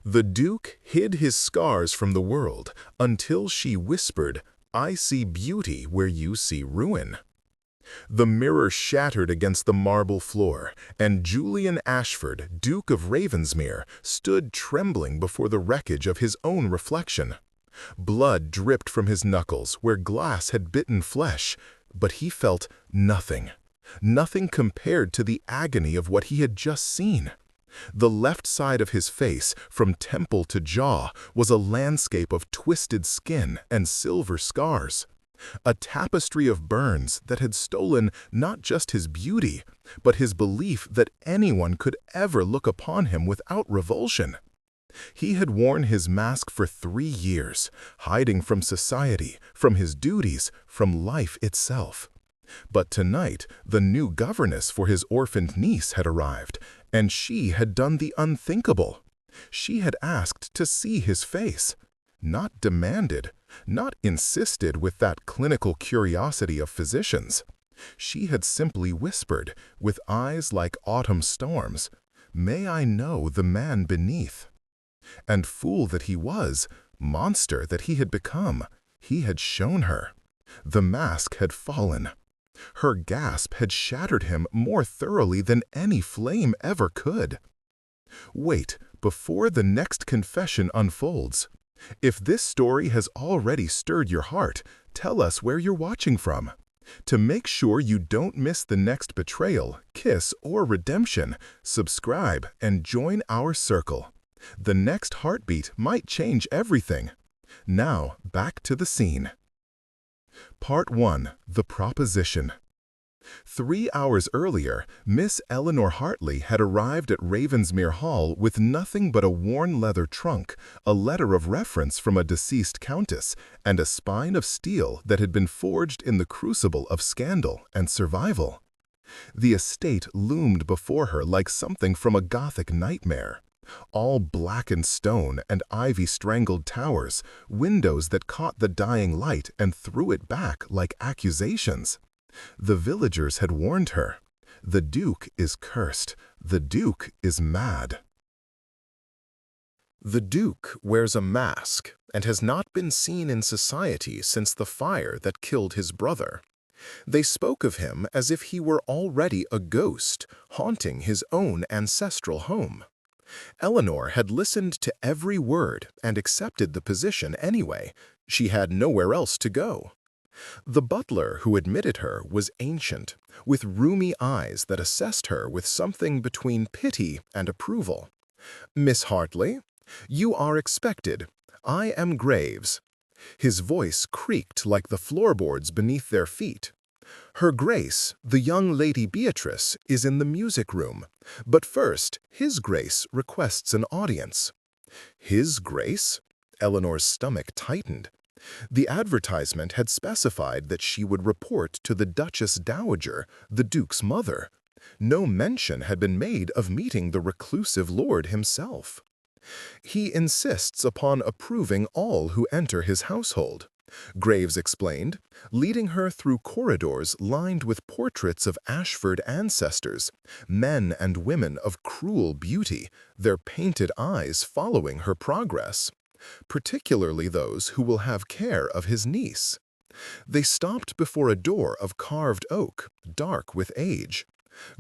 The Duke hid his scars from the world until she whispered, "I see beauty where you see ruin." The mirror shattered against the marble floor, and Julian Ashford, Duke of Ravensmere, stood trembling before the wreckage of his own reflection. Blood dripped from his knuckles where glass had bitten flesh, but he felt nothing. Nothing compared to the agony of what he had just seen. The left side of his face, from temple to jaw, was a landscape of twisted skin and silver scars. A tapestry of burns that had stolen not just his beauty, but his belief that anyone could ever look upon him without revulsion. He had worn his mask for 3 years, hiding from society, from his duties, from life itself. But tonight, the new governess for his orphaned niece had arrived, and she had done the unthinkable. She had asked to see his face. Not demanded, not insisted with that clinical curiosity of physicians. She had simply whispered, with eyes like autumn storms, "May I know the man beneath?" And fool that he was, monster that he had become, he had shown her. The mask had fallen. Her gasp had shattered him more thoroughly than any flame ever could. Wait, before the next confession unfolds. If this story has already stirred your heart, tell us where you're watching from. To make sure you don't miss the next betrayal, kiss, or redemption, subscribe and join our circle. The next heartbeat might change everything. Now, back to the scene. Part 1. The Proposition. 3 hours earlier, Miss Eleanor Hartley had arrived at Ravensmere Hall with nothing but a worn leather trunk, a letter of reference from a deceased countess, and a spine of steel that had been forged in the crucible of scandal and survival. The estate loomed before her like something from a Gothic nightmare. All blackened stone and ivy-strangled towers, windows that caught the dying light and threw it back like accusations. The villagers had warned her. The Duke is cursed. The Duke is mad. The Duke wears a mask and has not been seen in society since the fire that killed his brother. They spoke of him as if he were already a ghost, haunting his own ancestral home. Eleanor had listened to every word and accepted the position anyway. She had nowhere else to go. The butler who admitted her was ancient, with rheumy eyes that assessed her with something between pity and approval. "Miss Hartley, you are expected. I am Graves." His voice creaked like the floorboards beneath their feet. "Her Grace, the young Lady Beatrice, is in the music room, but first, His Grace requests an audience." His Grace? Eleanor's stomach tightened. The advertisement had specified that she would report to the Duchess Dowager, the Duke's mother. No mention had been made of meeting the reclusive lord himself. "He insists upon approving all who enter his household," Graves explained, leading her through corridors lined with portraits of Ashford ancestors, men and women of cruel beauty, their painted eyes following her progress, particularly those who will have care of his niece. They stopped before a door of carved oak, dark with age.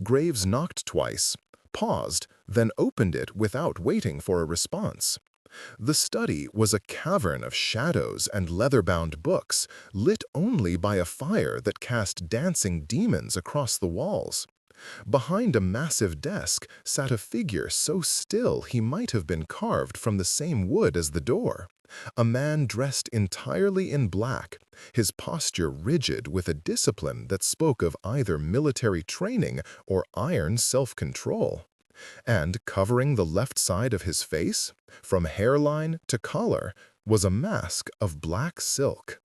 Graves knocked twice, paused, then opened it without waiting for a response. The study was a cavern of shadows and leather-bound books, lit only by a fire that cast dancing demons across the walls. Behind a massive desk sat a figure so still he might have been carved from the same wood as the door. A man dressed entirely in black, his posture rigid with a discipline that spoke of either military training or iron self-control. And covering the left side of his face, from hairline to collar, was a mask of black silk.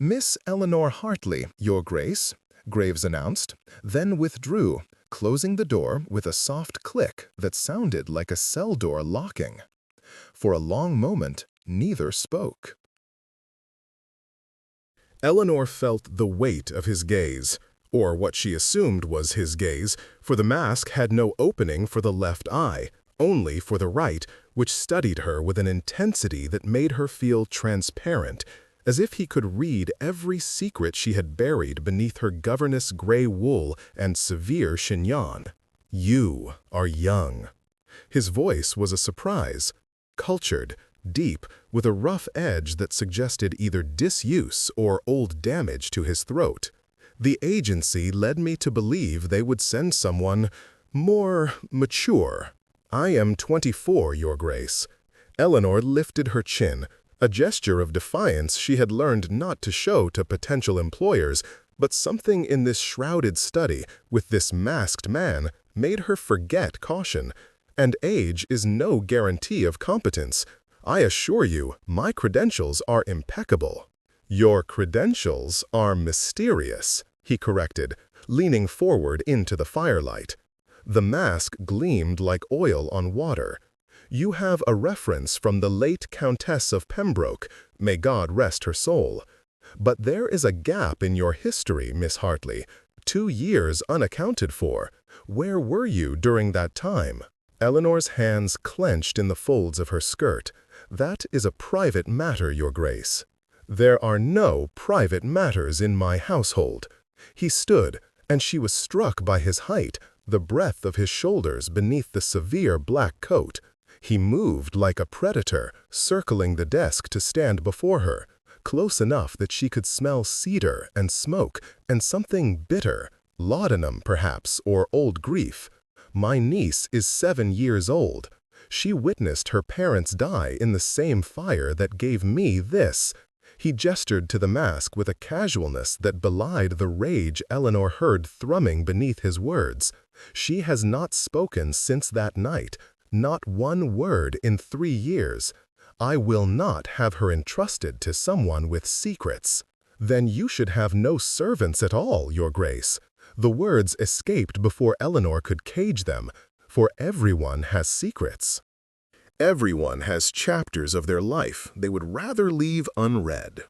"Miss Eleanor Hartley, Your Grace," Graves announced, then withdrew, closing the door with a soft click that sounded like a cell door locking. For a long moment, neither spoke. Eleanor felt the weight of his gaze, or what she assumed was his gaze, for the mask had no opening for the left eye, only for the right, which studied her with an intensity that made her feel transparent, as if he could read every secret she had buried beneath her governess gray wool and severe chignon. "You are young." His voice was a surprise, cultured, deep, with a rough edge that suggested either disuse or old damage to his throat. The agency led me to believe they would send someone more mature. "I am 24, Your Grace." Eleanor lifted her chin, a gesture of defiance she had learned not to show to potential employers, but something in this shrouded study with this masked man made her forget caution. And age is no guarantee of competence. I assure you, my credentials are impeccable. "Your credentials are mysterious," he corrected, leaning forward into the firelight. The mask gleamed like oil on water. "You have a reference from the late Countess of Pembroke, may God rest her soul. But there is a gap in your history, Miss Hartley, 2 years unaccounted for. Where were you during that time?" Eleanor's hands clenched in the folds of her skirt. "That is a private matter, Your Grace." "There are no private matters in my household." He stood, and she was struck by his height, the breadth of his shoulders beneath the severe black coat. He moved like a predator, circling the desk to stand before her, close enough that she could smell cedar and smoke and something bitter, laudanum perhaps, or old grief. "My niece is 7 years old. She witnessed her parents die in the same fire that gave me this." He gestured to the mask with a casualness that belied the rage Eleanor heard thrumming beneath his words. "She has not spoken since that night, not one word in 3 years. I will not have her entrusted to someone with secrets." "Then you should have no servants at all, Your Grace." The words escaped before Eleanor could cage them, for everyone has secrets. Everyone has chapters of their life they would rather leave unread.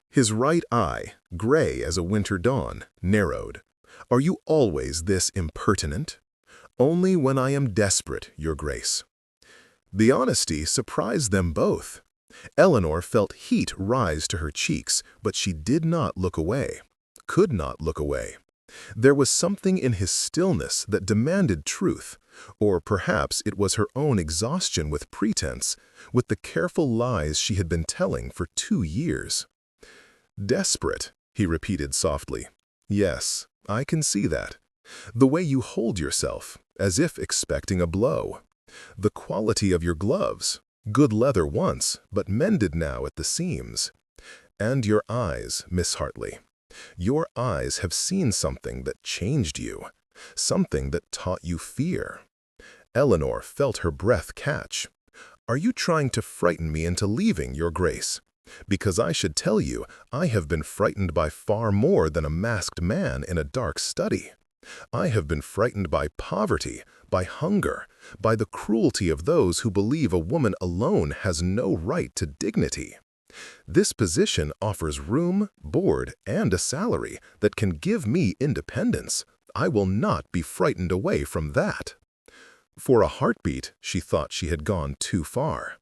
His right eye, gray as a winter dawn, narrowed. "Are you always this impertinent?" "Only when I am desperate, Your Grace." The honesty surprised them both. Eleanor felt heat rise to her cheeks, but she did not look away, could not look away. There was something in his stillness that demanded truth, or perhaps it was her own exhaustion with pretense, with the careful lies she had been telling for 2 years. "Desperate," he repeated softly. "Yes, I can see that. The way you hold yourself, as if expecting a blow. The quality of your gloves, good leather once, but mended now at the seams. And your eyes, Miss Hartley. Your eyes have seen something that changed you, something that taught you fear." Eleanor felt her breath catch. "Are you trying to frighten me into leaving, Your Grace? Because I should tell you, I have been frightened by far more than a masked man in a dark study. I have been frightened by poverty, by hunger, by the cruelty of those who believe a woman alone has no right to dignity. This position offers room, board, and a salary that can give me independence. I will not be frightened away from that." For a heartbeat, she thought she had gone too far.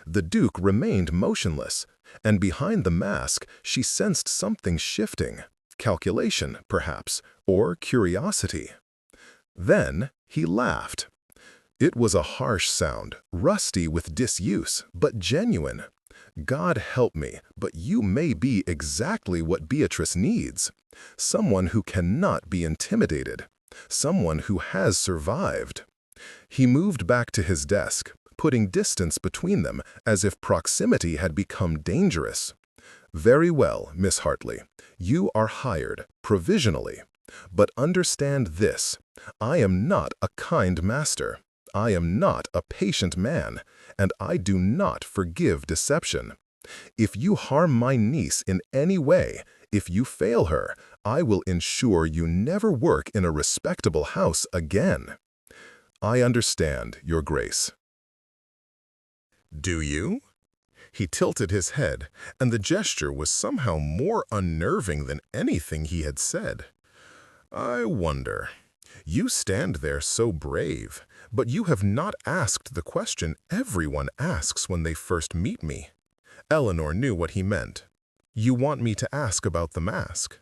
The Duke remained motionless, and behind the mask she sensed something shifting, calculation, perhaps, or curiosity. Then he laughed. It was a harsh sound, rusty with disuse, but genuine. "God help me, but you may be exactly what Beatrice needs. Someone who cannot be intimidated. Someone who has survived." He moved back to his desk, putting distance between them as if proximity had become dangerous. "Very well, Miss Hartley. You are hired, provisionally. But understand this, I am not a kind master. I am not a patient man, and I do not forgive deception. If you harm my niece in any way, if you fail her, I will ensure you never work in a respectable house again." "I understand, Your Grace." "Do you?" He tilted his head, and the gesture was somehow more unnerving than anything he had said. "I wonder." You stand there so brave, but you have not asked the question everyone asks when they first meet me. Eleanor knew what he meant. You want me to ask about the mask?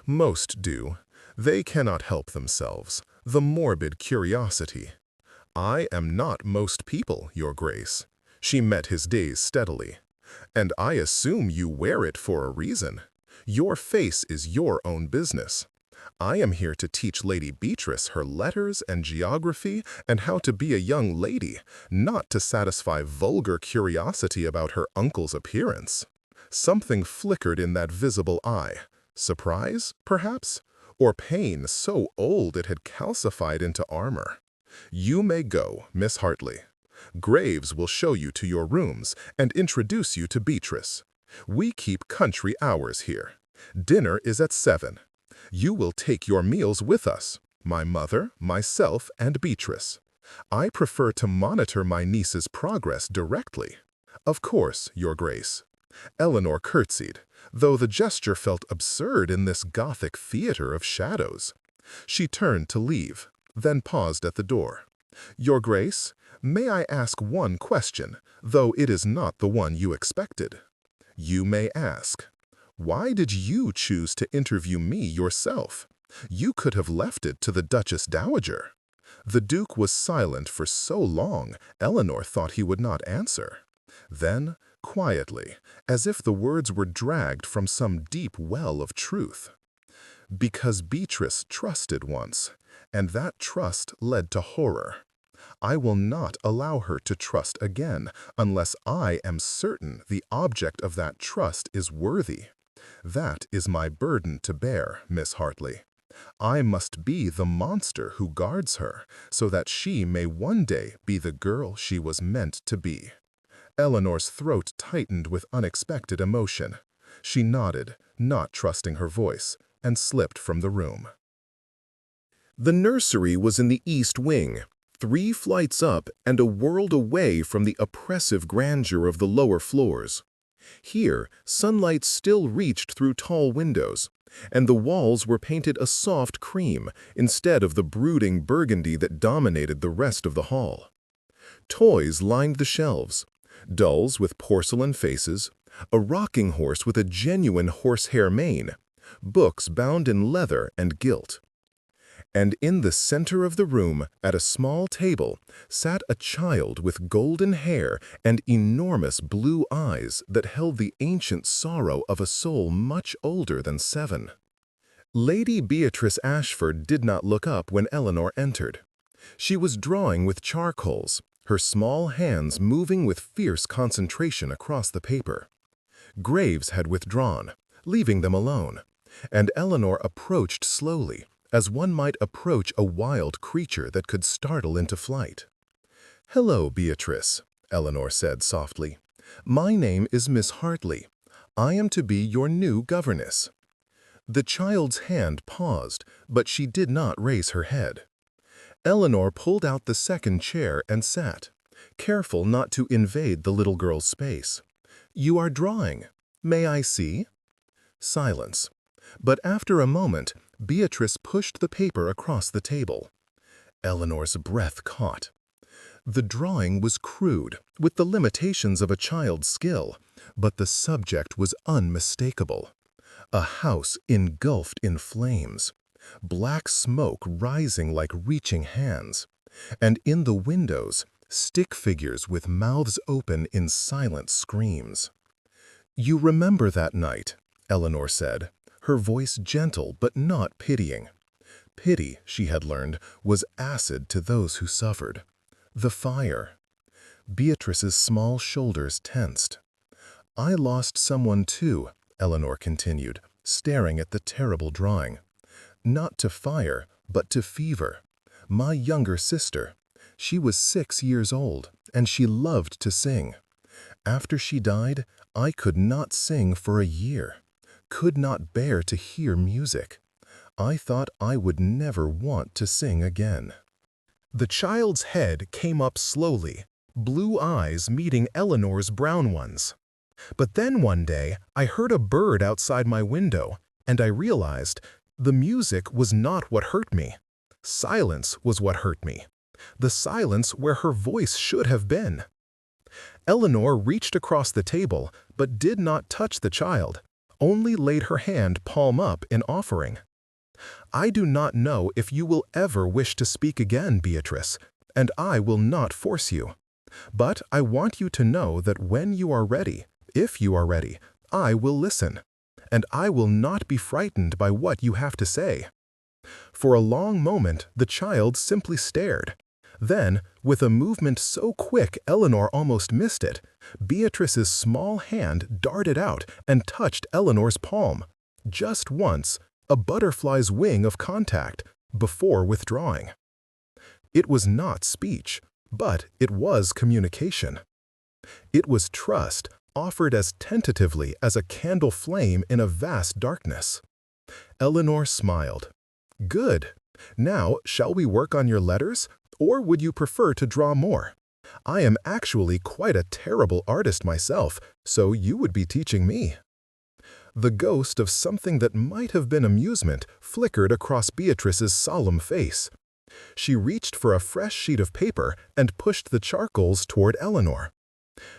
Most do. They cannot help themselves. The morbid curiosity. I am not most people, Your Grace. She met his gaze steadily. And I assume you wear it for a reason. Your face is your own business. I am here to teach Lady Beatrice her letters and geography and how to be a young lady, not to satisfy vulgar curiosity about her uncle's appearance. Something flickered in that visible eye. Surprise, perhaps? Or pain so old it had calcified into armor. You may go, Miss Hartley. Graves will show you to your rooms and introduce you to Beatrice. We keep country hours here. Dinner is at 7. You will take your meals with us, my mother, myself, and Beatrice. I prefer to monitor my niece's progress directly. Of course, Your Grace. Eleanor curtsied, though the gesture felt absurd in this Gothic theater of shadows. She turned to leave, then paused at the door. Your Grace, may I ask one question, though it is not the one you expected? You may ask. Why did you choose to interview me yourself? You could have left it to the Duchess Dowager. The Duke was silent for so long, Eleanor thought he would not answer. Then, quietly, as if the words were dragged from some deep well of truth. Because Beatrice trusted once, and that trust led to horror. I will not allow her to trust again unless I am certain the object of that trust is worthy. That is my burden to bear, Miss Hartley. I must be the monster who guards her, so that she may one day be the girl she was meant to be. Eleanor's throat tightened with unexpected emotion. She nodded, not trusting her voice, and slipped from the room. The nursery was in the east wing, 3 flights up and a world away from the oppressive grandeur of the lower floors. Here, sunlight still reached through tall windows, and the walls were painted a soft cream instead of the brooding burgundy that dominated the rest of the hall. Toys lined the shelves, dolls with porcelain faces, a rocking horse with a genuine horsehair mane, books bound in leather and gilt. And in the center of the room, at a small table, sat a child with golden hair and enormous blue eyes that held the ancient sorrow of a soul much older than 7. Lady Beatrice Ashford did not look up when Eleanor entered. She was drawing with charcoals, her small hands moving with fierce concentration across the paper. Graves had withdrawn, leaving them alone, and Eleanor approached slowly, as one might approach a wild creature that could startle into flight. "Hello, Beatrice," Eleanor said softly. "My name is Miss Hartley. I am to be your new governess." The child's hand paused, but she did not raise her head. Eleanor pulled out the second chair and sat, careful not to invade the little girl's space. "You are drawing. May I see?" Silence. But after a moment, Beatrice pushed the paper across the table. Eleanor's breath caught. The drawing was crude, with the limitations of a child's skill, but the subject was unmistakable. A house engulfed in flames, black smoke rising like reaching hands, and in the windows, stick figures with mouths open in silent screams. "You remember that night," Eleanor said, her voice gentle but not pitying. Pity, she had learned, was acid to those who suffered. The fire. Beatrice's small shoulders tensed. "I lost someone too," Eleanor continued, staring at the terrible drawing. "Not to fire, but to fever. My younger sister. She was 6 years old, and she loved to sing. After she died, I could not sing for a year. Could not bear to hear music. I thought I would never want to sing again." The child's head came up slowly, blue eyes meeting Eleanor's brown ones. "But then one day I heard a bird outside my window, and I realized the music was not what hurt me. Silence was what hurt me. The silence where her voice should have been. Eleanor reached across the table, but did not touch the child, only laid her hand palm up in offering. I do not know if you will ever wish to speak again, Beatrice, and I will not force you. But I want you to know that when you are ready, if you are ready, I will listen, and I will not be frightened by what you have to say. For a long moment, the child simply stared. Then, with a movement so quick Eleanor almost missed it, Beatrice's small hand darted out and touched Eleanor's palm. Just once, a butterfly's wing of contact, before withdrawing. It was not speech, but it was communication. It was trust, offered as tentatively as a candle flame in a vast darkness. Eleanor smiled. Good. Now, shall we work on your letters, or would you prefer to draw more? I am actually quite a terrible artist myself, so you would be teaching me. The ghost of something that might have been amusement flickered across Beatrice's solemn face. She reached for a fresh sheet of paper and pushed the charcoals toward Eleanor.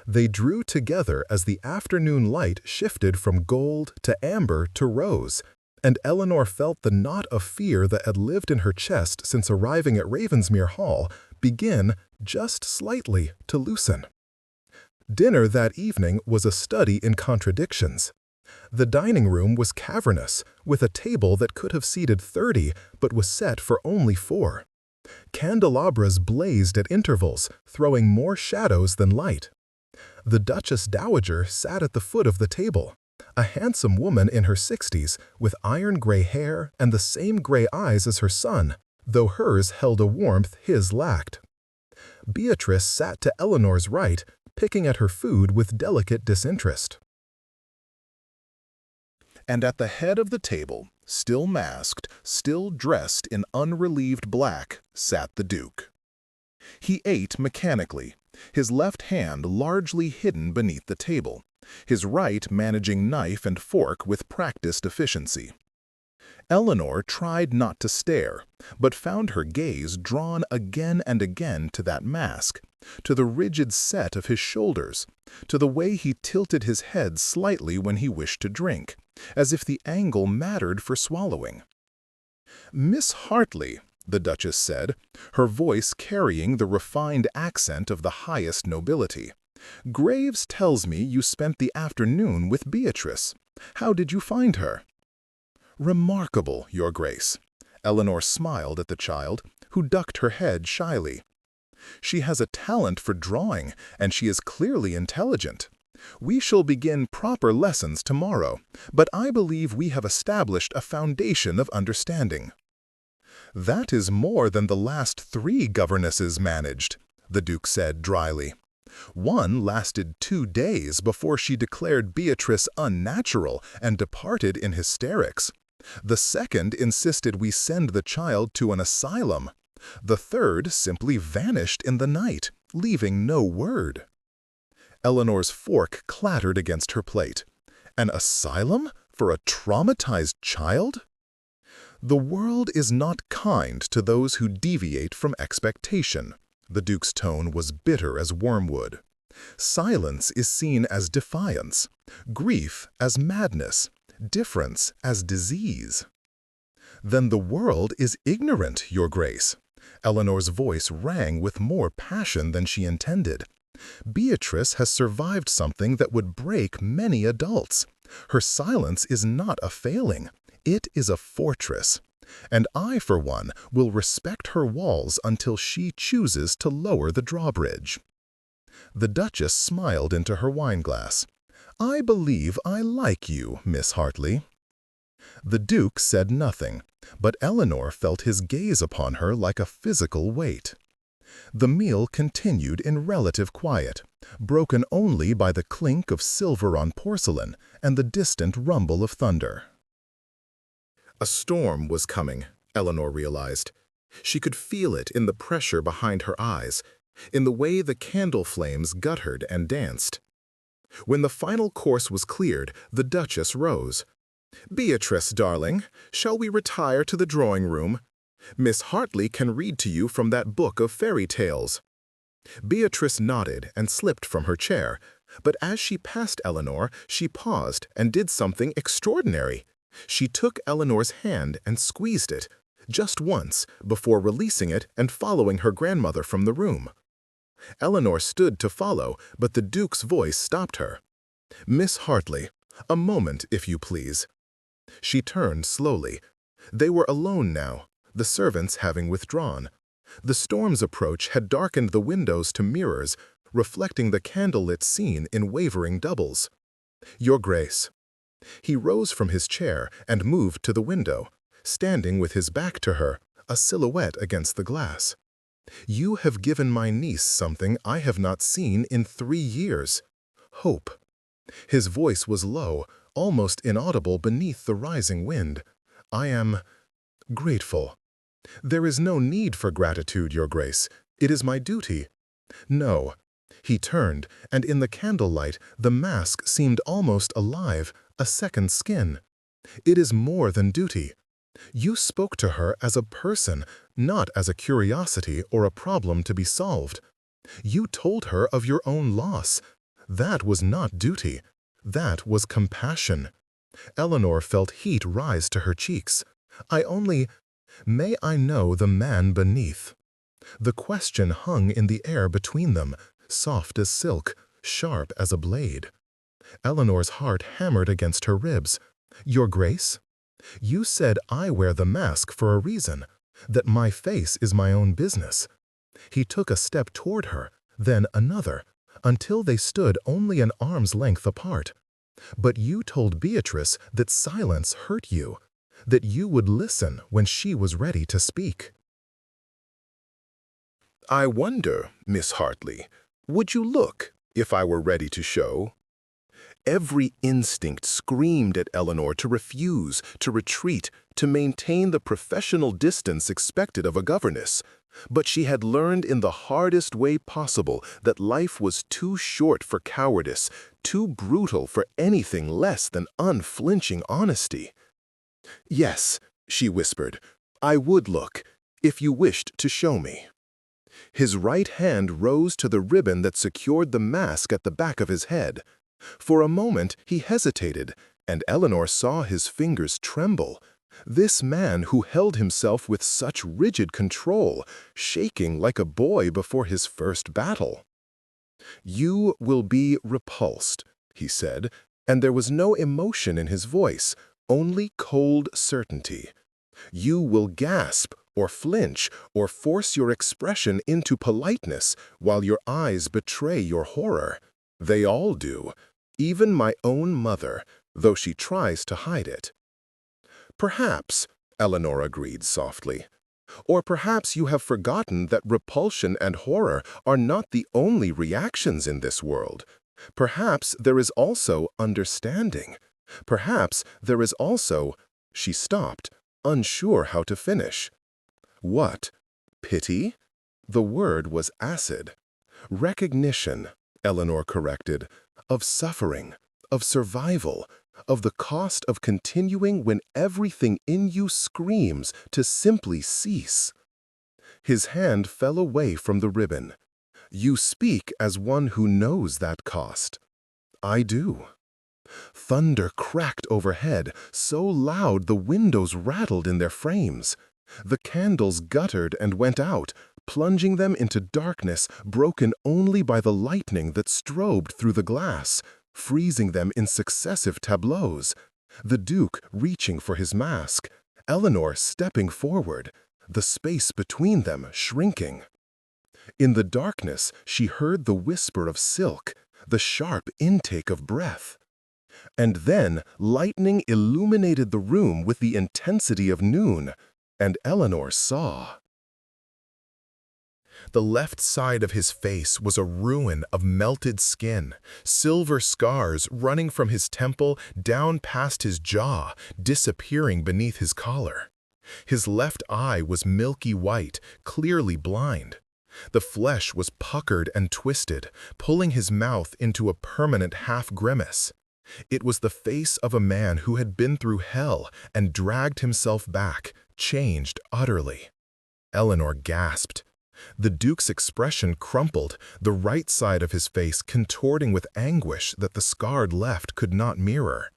They drew together as the afternoon light shifted from gold to amber to rose, and Eleanor felt the knot of fear that had lived in her chest since arriving at Ravensmere Hall begin, just slightly, to loosen. Dinner that evening was a study in contradictions. The dining room was cavernous, with a table that could have seated 30 but was set for only 4. Candelabras blazed at intervals, throwing more shadows than light. The Duchess Dowager sat at the foot of the table, a handsome woman in her 60s with iron-gray hair and the same gray eyes as her son, though hers held a warmth his lacked. Beatrice sat to Eleanor's right, picking at her food with delicate disinterest. And at the head of the table, still masked, still dressed in unrelieved black, sat the Duke. He ate mechanically, his left hand largely hidden beneath the table, his right managing knife and fork with practiced efficiency. Eleanor tried not to stare, but found her gaze drawn again and again to that mask, to the rigid set of his shoulders, to the way he tilted his head slightly when he wished to drink, as if the angle mattered for swallowing. "Miss Hartley," the Duchess said, her voice carrying the refined accent of the highest nobility, "Graves tells me you spent the afternoon with Beatrice. How did you find her?" "Remarkable, Your Grace." Eleanor smiled at the child, who ducked her head shyly. "She has a talent for drawing, and she is clearly intelligent. We shall begin proper lessons tomorrow, but I believe we have established a foundation of understanding." "That is more than the last 3 governesses managed," the Duke said dryly. "One lasted 2 days before she declared Beatrice unnatural and departed in hysterics. The second insisted we send the child to an asylum. The third simply vanished in the night, leaving no word." Eleanor's fork clattered against her plate. "An asylum for a traumatized child?" "The world is not kind to those who deviate from expectation." The Duke's tone was bitter as wormwood. "Silence is seen as defiance, grief as madness, difference as disease." "Then the world is ignorant, Your Grace." Eleanor's voice rang with more passion than she intended. "Beatrice has survived something that would break many adults. Her silence is not a failing. It is a fortress. And I, for one, will respect her walls until she chooses to lower the drawbridge." The Duchess smiled into her wineglass. "I believe I like you, Miss Hartley." The Duke said nothing, but Eleanor felt his gaze upon her like a physical weight. The meal continued in relative quiet, broken only by the clink of silver on porcelain and the distant rumble of thunder. A storm was coming, Eleanor realized. She could feel it in the pressure behind her eyes, in the way the candle flames guttered and danced. When the final course was cleared, the Duchess rose. "Beatrice, darling, shall we retire to the drawing room? Miss Hartley can read to you from that book of fairy tales." Beatrice nodded and slipped from her chair, but as she passed Eleanor, she paused and did something extraordinary. She took Eleanor's hand and squeezed it, just once, before releasing it and following her grandmother from the room. Eleanor stood to follow, but the Duke's voice stopped her. "Miss Hartley, a moment, if you please." She turned slowly. They were alone now, the servants having withdrawn. The storm's approach had darkened the windows to mirrors, reflecting the candlelit scene in wavering doubles. "Your Grace." He rose from his chair and moved to the window, standing with his back to her, a silhouette against the glass. "You have given my niece something I have not seen in 3 years. Hope." His voice was low, almost inaudible beneath the rising wind. "I am grateful." "There is no need for gratitude, Your Grace. It is my duty." "No." He turned, and in the candlelight, the mask seemed almost alive, a second skin. "It is more than duty. You spoke to her as a person, not as a curiosity or a problem to be solved. You told her of your own loss. That was not duty. That was compassion." Eleanor felt heat rise to her cheeks. "May I know the man beneath?" The question hung in the air between them, soft as silk, sharp as a blade. Eleanor's heart hammered against her ribs. "Your Grace? You said I wear the mask for a reason, that my face is my own business." He took a step toward her, then another, until they stood only an arm's length apart. "But you told Beatrice that silence hurt you, that you would listen when she was ready to speak." "I wonder, Miss Hartley, would you look if I were ready to show?" Every instinct screamed at Eleanor to refuse, to retreat, to maintain the professional distance expected of a governess. But she had learned in the hardest way possible that life was too short for cowardice, too brutal for anything less than unflinching honesty. "Yes," she whispered, "I would look, if you wished to show me." His right hand rose to the ribbon that secured the mask at the back of his head. For a moment he hesitated, and Eleanor saw his fingers tremble. This man who held himself with such rigid control, shaking like a boy before his first battle. "You will be repulsed," he said, and there was no emotion in his voice, only cold certainty. "You will gasp or flinch or force your expression into politeness while your eyes betray your horror. They all do, even my own mother, though she tries to hide it." "Perhaps," Eleanor agreed softly. "Or perhaps you have forgotten that repulsion and horror are not the only reactions in this world. Perhaps there is also understanding. Perhaps there is also—" She stopped, unsure how to finish. "What? Pity?" The word was acid. "Recognition," Eleanor corrected, "of suffering, of survival, of the cost of continuing when everything in you screams to simply cease." His hand fell away from the ribbon. "You speak as one who knows that cost." "I do." Thunder cracked overhead, so loud the windows rattled in their frames. The candles guttered and went out, plunging them into darkness broken only by the lightning that strobed through the glass, freezing them in successive tableaus. The Duke reaching for his mask, Eleanor stepping forward, the space between them shrinking. In the darkness, she heard the whisper of silk, the sharp intake of breath. And then lightning illuminated the room with the intensity of noon, and Eleanor saw. The left side of his face was a ruin of melted skin, silver scars running from his temple down past his jaw, disappearing beneath his collar. His left eye was milky white, clearly blind. The flesh was puckered and twisted, pulling his mouth into a permanent half-grimace. It was the face of a man who had been through hell and dragged himself back, changed utterly. Eleanor gasped. The Duke's expression crumpled, the right side of his face contorting with anguish that the scarred left could not mirror.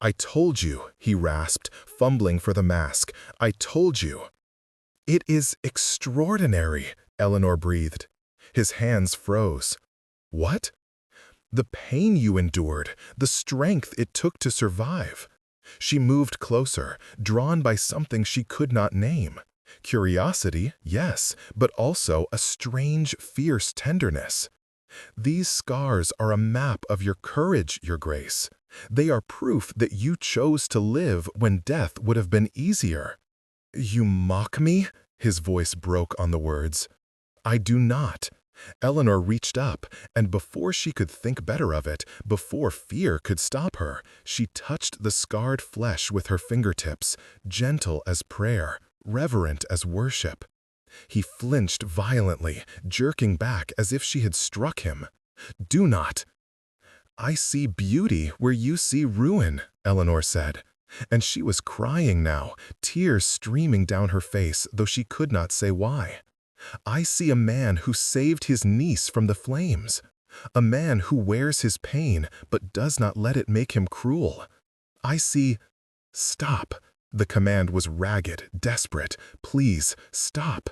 "I told you," he rasped, fumbling for the mask. "I told you." "It is extraordinary," Eleanor breathed. His hands froze. "What?" "The pain you endured, the strength it took to survive." She moved closer, drawn by something she could not name. Curiosity, yes, but also a strange, fierce tenderness. "These scars are a map of your courage, Your Grace. They are proof that you chose to live when death would have been easier." "You mock me?" His voice broke on the words. "I do not." Eleanor reached up, and before she could think better of it, before fear could stop her, she touched the scarred flesh with her fingertips, gentle as prayer, reverent as worship. He flinched violently, jerking back as if she had struck him. "Do not." "I see beauty where you see ruin," Eleanor said. And she was crying now, tears streaming down her face, though she could not say why. "I see a man who saved his niece from the flames. A man who wears his pain but does not let it make him cruel. I see—" "Stop." The command was ragged, desperate. "Please, stop."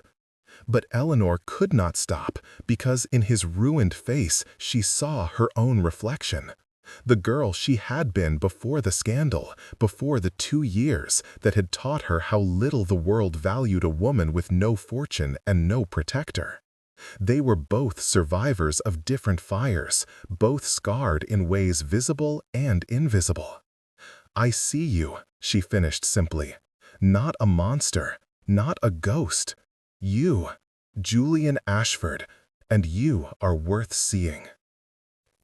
But Eleanor could not stop, because in his ruined face she saw her own reflection. The girl she had been before the scandal, before the 2 years that had taught her how little the world valued a woman with no fortune and no protector. They were both survivors of different fires, both scarred in ways visible and invisible. "I see you," she finished simply. "Not a monster, not a ghost. You, Julian Ashford, and you are worth seeing."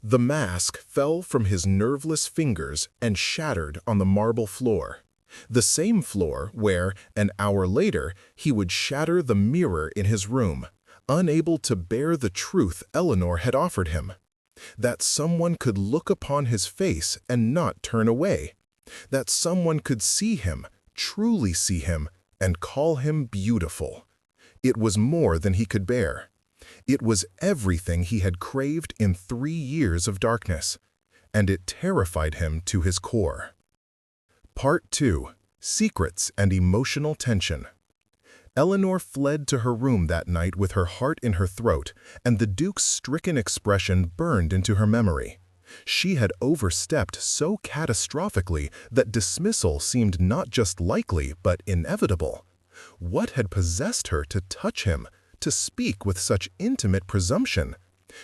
The mask fell from his nerveless fingers and shattered on the marble floor, the same floor where, an hour later, he would shatter the mirror in his room, unable to bear the truth Eleanor had offered him. That someone could look upon his face and not turn away. That someone could see him, truly see him, and call him beautiful. It was more than he could bear. It was everything he had craved in 3 years of darkness, and it terrified him to his core. Part 2. Secrets and Emotional Tension. Eleanor fled to her room that night with her heart in her throat, and the Duke's stricken expression burned into her memory. She had overstepped so catastrophically that dismissal seemed not just likely but inevitable. What had possessed her to touch him, to speak with such intimate presumption?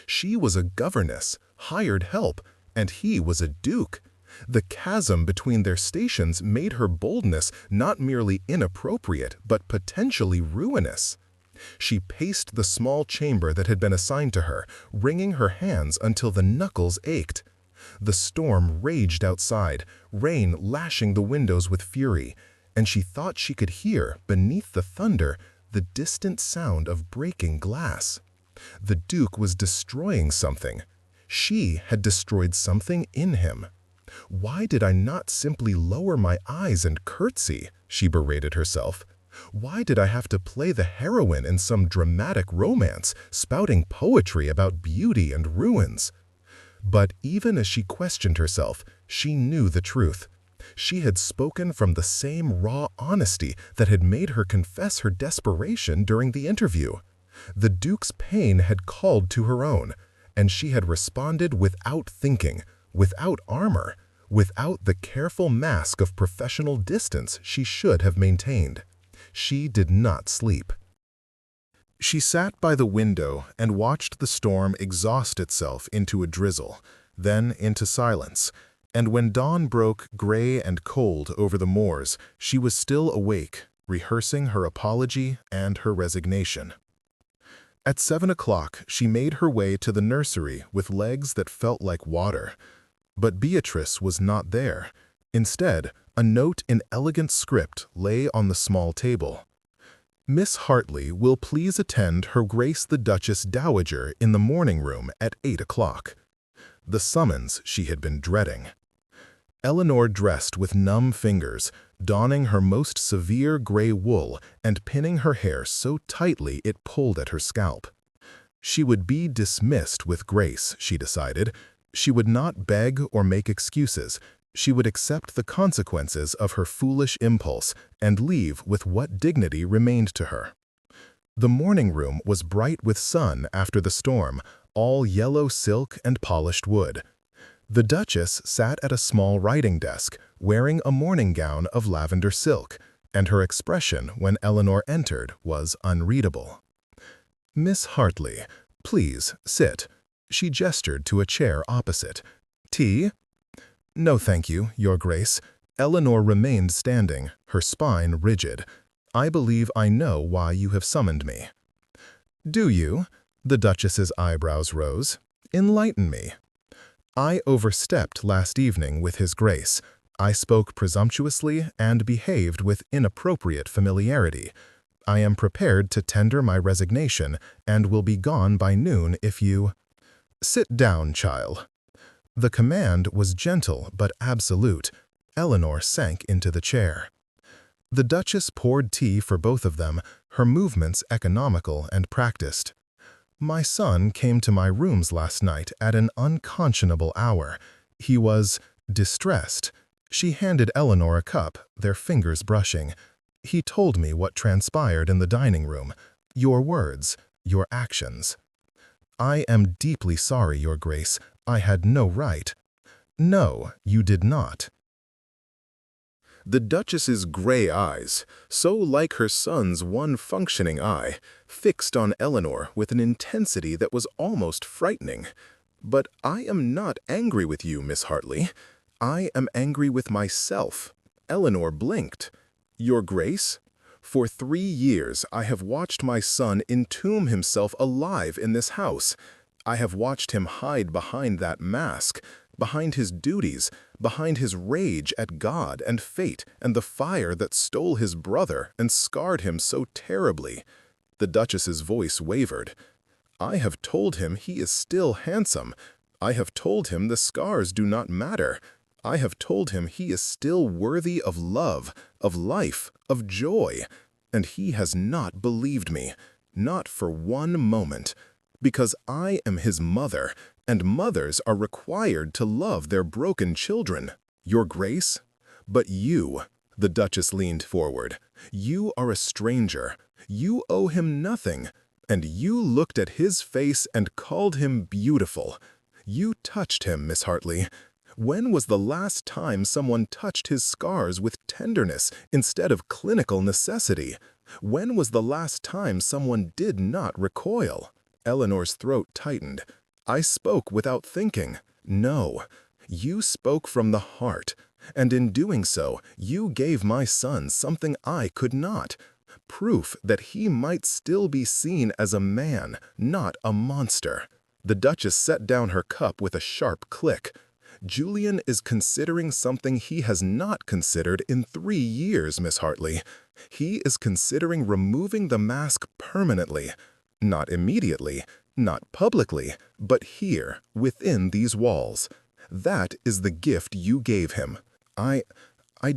She was a governess, hired help, and he was a duke. The chasm between their stations made her boldness not merely inappropriate but potentially ruinous. She paced the small chamber that had been assigned to her, wringing her hands until the knuckles ached. The storm raged outside, rain lashing the windows with fury, and she thought she could hear, beneath the thunder, the distant sound of breaking glass. The Duke was destroying something. She had destroyed something in him. "Why did I not simply lower my eyes and curtsy?" she berated herself. "Why did I have to play the heroine in some dramatic romance, spouting poetry about beauty and ruins?" But even as she questioned herself, she knew the truth. She had spoken from the same raw honesty that had made her confess her desperation during the interview. The Duke's pain had called to her own, and she had responded without thinking, without armor, without the careful mask of professional distance she should have maintained. She did not sleep. She sat by the window and watched the storm exhaust itself into a drizzle, then into silence, and when dawn broke gray and cold over the moors, she was still awake, rehearsing her apology and her resignation. At 7 o'clock, she made her way to the nursery with legs that felt like water. But Beatrice was not there. Instead, a note in elegant script lay on the small table. "Miss Hartley will please attend Her Grace the Duchess Dowager in the morning room at 8 o'clock. The summons she had been dreading. Eleanor dressed with numb fingers, donning her most severe gray wool and pinning her hair so tightly it pulled at her scalp. She would be dismissed with grace, she decided. She would not beg or make excuses. She would accept the consequences of her foolish impulse and leave with what dignity remained to her. The morning room was bright with sun after the storm, all yellow silk and polished wood. The Duchess sat at a small writing desk, wearing a morning gown of lavender silk, and her expression when Eleanor entered was unreadable. "Miss Hartley, please sit." She gestured to a chair opposite. "Tea?" "No, thank you, Your Grace." Eleanor remained standing, her spine rigid. "I believe I know why you have summoned me." "Do you?" The Duchess's eyebrows rose. "Enlighten me." "I overstepped last evening with His Grace. I spoke presumptuously and behaved with inappropriate familiarity. I am prepared to tender my resignation and will be gone by noon if you—" "Sit down, child." The command was gentle but absolute. Eleanor sank into the chair. The Duchess poured tea for both of them, her movements economical and practiced. "My son came to my rooms last night at an unconscionable hour. He was distressed." She handed Eleanor a cup, their fingers brushing. "He told me what transpired in the dining room. Your words, your actions." "I am deeply sorry, Your Grace. I had no right." "No, you did not." The Duchess's gray eyes, so like her son's one functioning eye, fixed on Eleanor with an intensity that was almost frightening. "But I am not angry with you, Miss Hartley. I am angry with myself." Eleanor blinked. "Your Grace? For 3 years I have watched my son entomb himself alive in this house. I have watched him hide behind that mask, behind his duties, behind his rage at God and fate and the fire that stole his brother and scarred him so terribly." The Duchess's voice wavered. "I have told him he is still handsome. I have told him the scars do not matter. I have told him he is still worthy of love, of life, of joy. And he has not believed me, not for one moment. Because I am his mother, and mothers are required to love their broken children, Your Grace. But you," the Duchess leaned forward, "you are a stranger. You owe him nothing. And you looked at his face and called him beautiful. You touched him, Miss Hartley. When was the last time someone touched his scars with tenderness instead of clinical necessity? When was the last time someone did not recoil?" Eleanor's throat tightened. "I spoke without thinking. No, you spoke from the heart. And in doing so, you gave my son something I could not. Proof that he might still be seen as a man, not a monster." The Duchess set down her cup with a sharp click. "Julian is considering something he has not considered in 3 years, Miss Hartley. He is considering removing the mask permanently. Not immediately, not publicly, but here, within these walls. That is the gift you gave him. I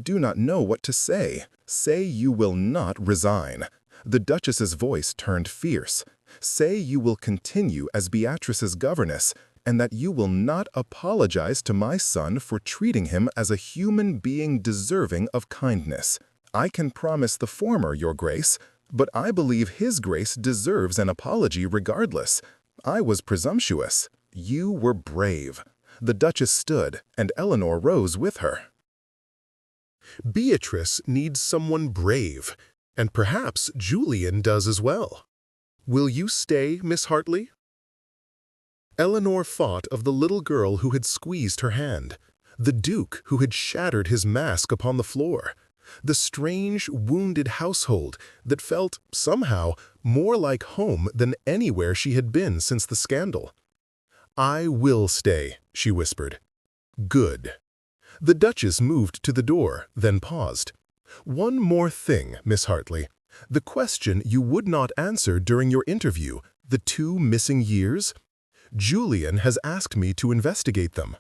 do not know what to say. Say you will not resign." The Duchess's voice turned fierce. "Say you will continue as Beatrice's governess, and that you will not apologize to my son for treating him as a human being deserving of kindness. I can promise the former, Your Grace, but I believe His Grace deserves an apology regardless. I was presumptuous. You were brave." The Duchess stood, and Eleanor rose with her. "Beatrice needs someone brave, and perhaps Julian does as well. Will you stay, Miss Hartley?" Eleanor thought of the little girl who had squeezed her hand, the Duke who had shattered his mask upon the floor, the strange, wounded household that felt, somehow, more like home than anywhere she had been since the scandal. "I will stay," she whispered. "Good." The Duchess moved to the door, then paused. "One more thing, Miss Hartley. The question you would not answer during your interview, the 2 missing years? Julian has asked me to investigate them."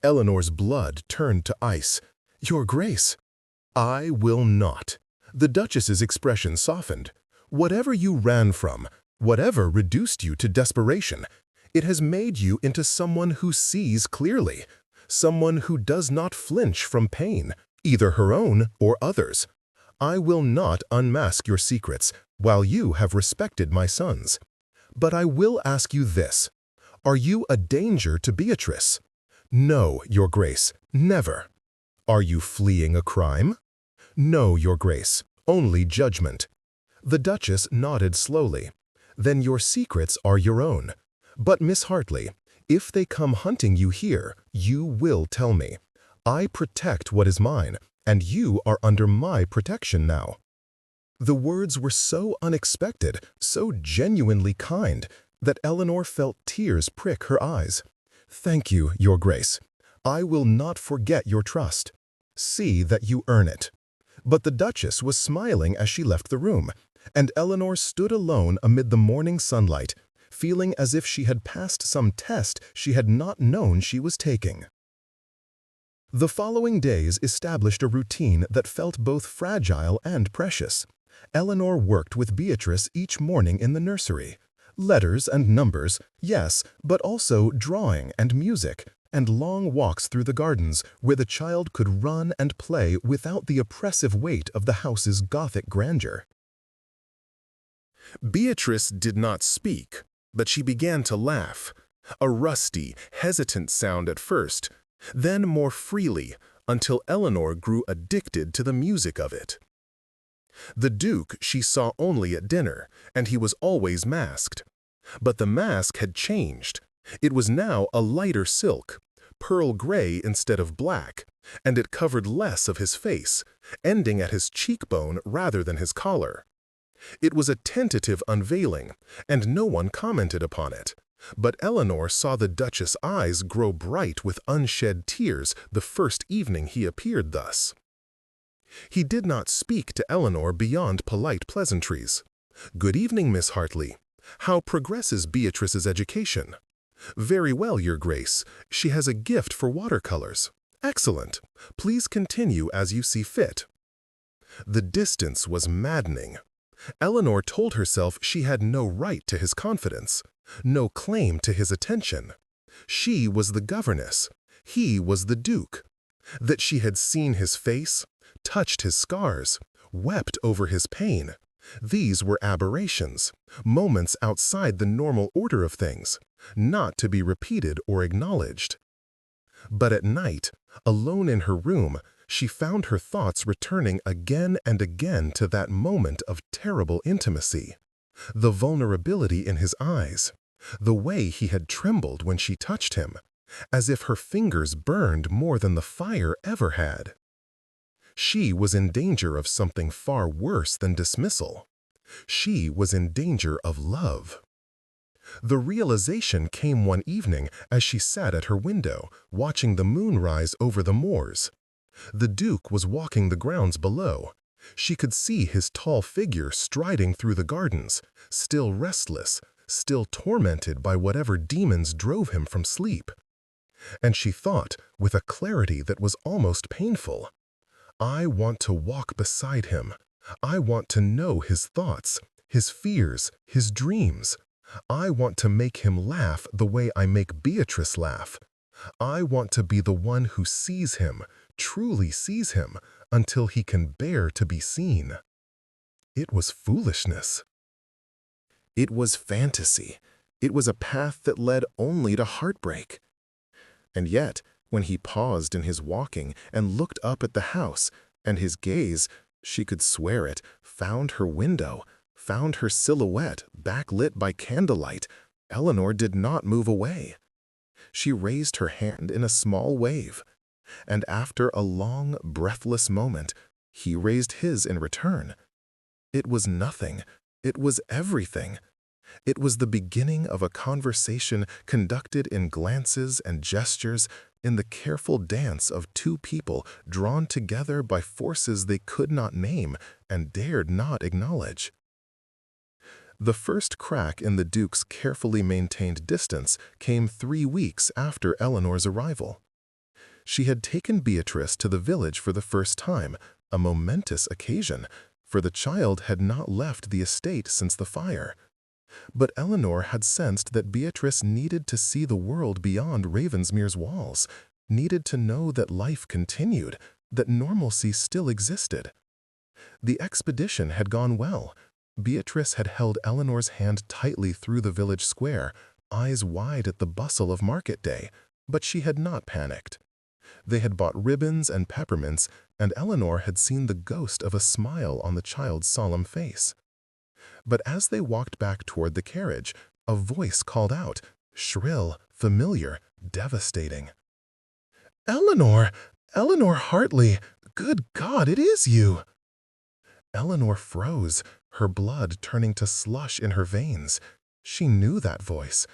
Eleanor's blood turned to ice. "Your Grace." "I will not." The Duchess's expression softened. "Whatever you ran from, whatever reduced you to desperation, it has made you into someone who sees clearly, someone who does not flinch from pain, either her own or others. I will not unmask your secrets while you have respected my sons. But I will ask you this. Are you a danger to Beatrice?" "No, Your Grace, never." "Are you fleeing a crime?" "No, Your Grace, only judgment." The Duchess nodded slowly. "Then your secrets are your own. But, Miss Hartley, if they come hunting you here, you will tell me. I protect what is mine, and you are under my protection now." The words were so unexpected, so genuinely kind, that Eleanor felt tears prick her eyes. "Thank you, Your Grace. I will not forget your trust. See that you earn it." But the Duchess was smiling as she left the room, and Eleanor stood alone amid the morning sunlight, feeling as if she had passed some test she had not known she was taking. The following days established a routine that felt both fragile and precious. Eleanor worked with Beatrice each morning in the nursery. Letters and numbers, yes, but also drawing and music, and long walks through the gardens where the child could run and play without the oppressive weight of the house's Gothic grandeur. Beatrice did not speak, but she began to laugh, a rusty, hesitant sound at first, then more freely, until Eleanor grew addicted to the music of it. The Duke she saw only at dinner, and he was always masked. But the mask had changed. It was now a lighter silk, pearl gray instead of black, and it covered less of his face, ending at his cheekbone rather than his collar. It was a tentative unveiling, and no one commented upon it. But Eleanor saw the Duchess' eyes grow bright with unshed tears the first evening he appeared thus. He did not speak to Eleanor beyond polite pleasantries. "Good evening, Miss Hartley. How progresses Beatrice's education?" "Very well, Your Grace. She has a gift for watercolors." "Excellent. Please continue as you see fit." The distance was maddening. Eleanor told herself she had no right to his confidence, no claim to his attention. She was the governess. He was the Duke. That she had seen his face, touched his scars, wept over his pain. These were aberrations, moments outside the normal order of things, not to be repeated or acknowledged. But at night, alone in her room, she found her thoughts returning again and again to that moment of terrible intimacy, the vulnerability in his eyes, the way he had trembled when she touched him, as if her fingers burned more than the fire ever had. She was in danger of something far worse than dismissal. She was in danger of love. The realization came one evening as she sat at her window, watching the moon rise over the moors. The Duke was walking the grounds below. She could see his tall figure striding through the gardens, still restless, still tormented by whatever demons drove him from sleep. And she thought, with a clarity that was almost painful, "I want to walk beside him. I want to know his thoughts, his fears, his dreams. I want to make him laugh the way I make Beatrice laugh. I want to be the one who sees him, truly sees him, until he can bear to be seen." It was foolishness. It was fantasy. It was a path that led only to heartbreak. And yet, when he paused in his walking and looked up at the house, and his gaze, she could swear it, found her window, found her silhouette backlit by candlelight, Eleanor did not move away. She raised her hand in a small wave, and after a long, breathless moment, he raised his in return. It was nothing. It was everything. It was the beginning of a conversation conducted in glances and gestures, in the careful dance of two people drawn together by forces they could not name and dared not acknowledge. The first crack in the Duke's carefully maintained distance came 3 weeks after Eleanor's arrival. She had taken Beatrice to the village for the first time, a momentous occasion, for the child had not left the estate since the fire. But Eleanor had sensed that Beatrice needed to see the world beyond Ravensmere's walls, needed to know that life continued, that normalcy still existed. The expedition had gone well. Beatrice had held Eleanor's hand tightly through the village square, eyes wide at the bustle of market day, but she had not panicked. They had bought ribbons and peppermints, and Eleanor had seen the ghost of a smile on the child's solemn face. But as they walked back toward the carriage, a voice called out, shrill, familiar, devastating. "Eleanor! Eleanor Hartley! Good God, it is you!" Eleanor froze, her blood turning to slush in her veins. She knew that voice.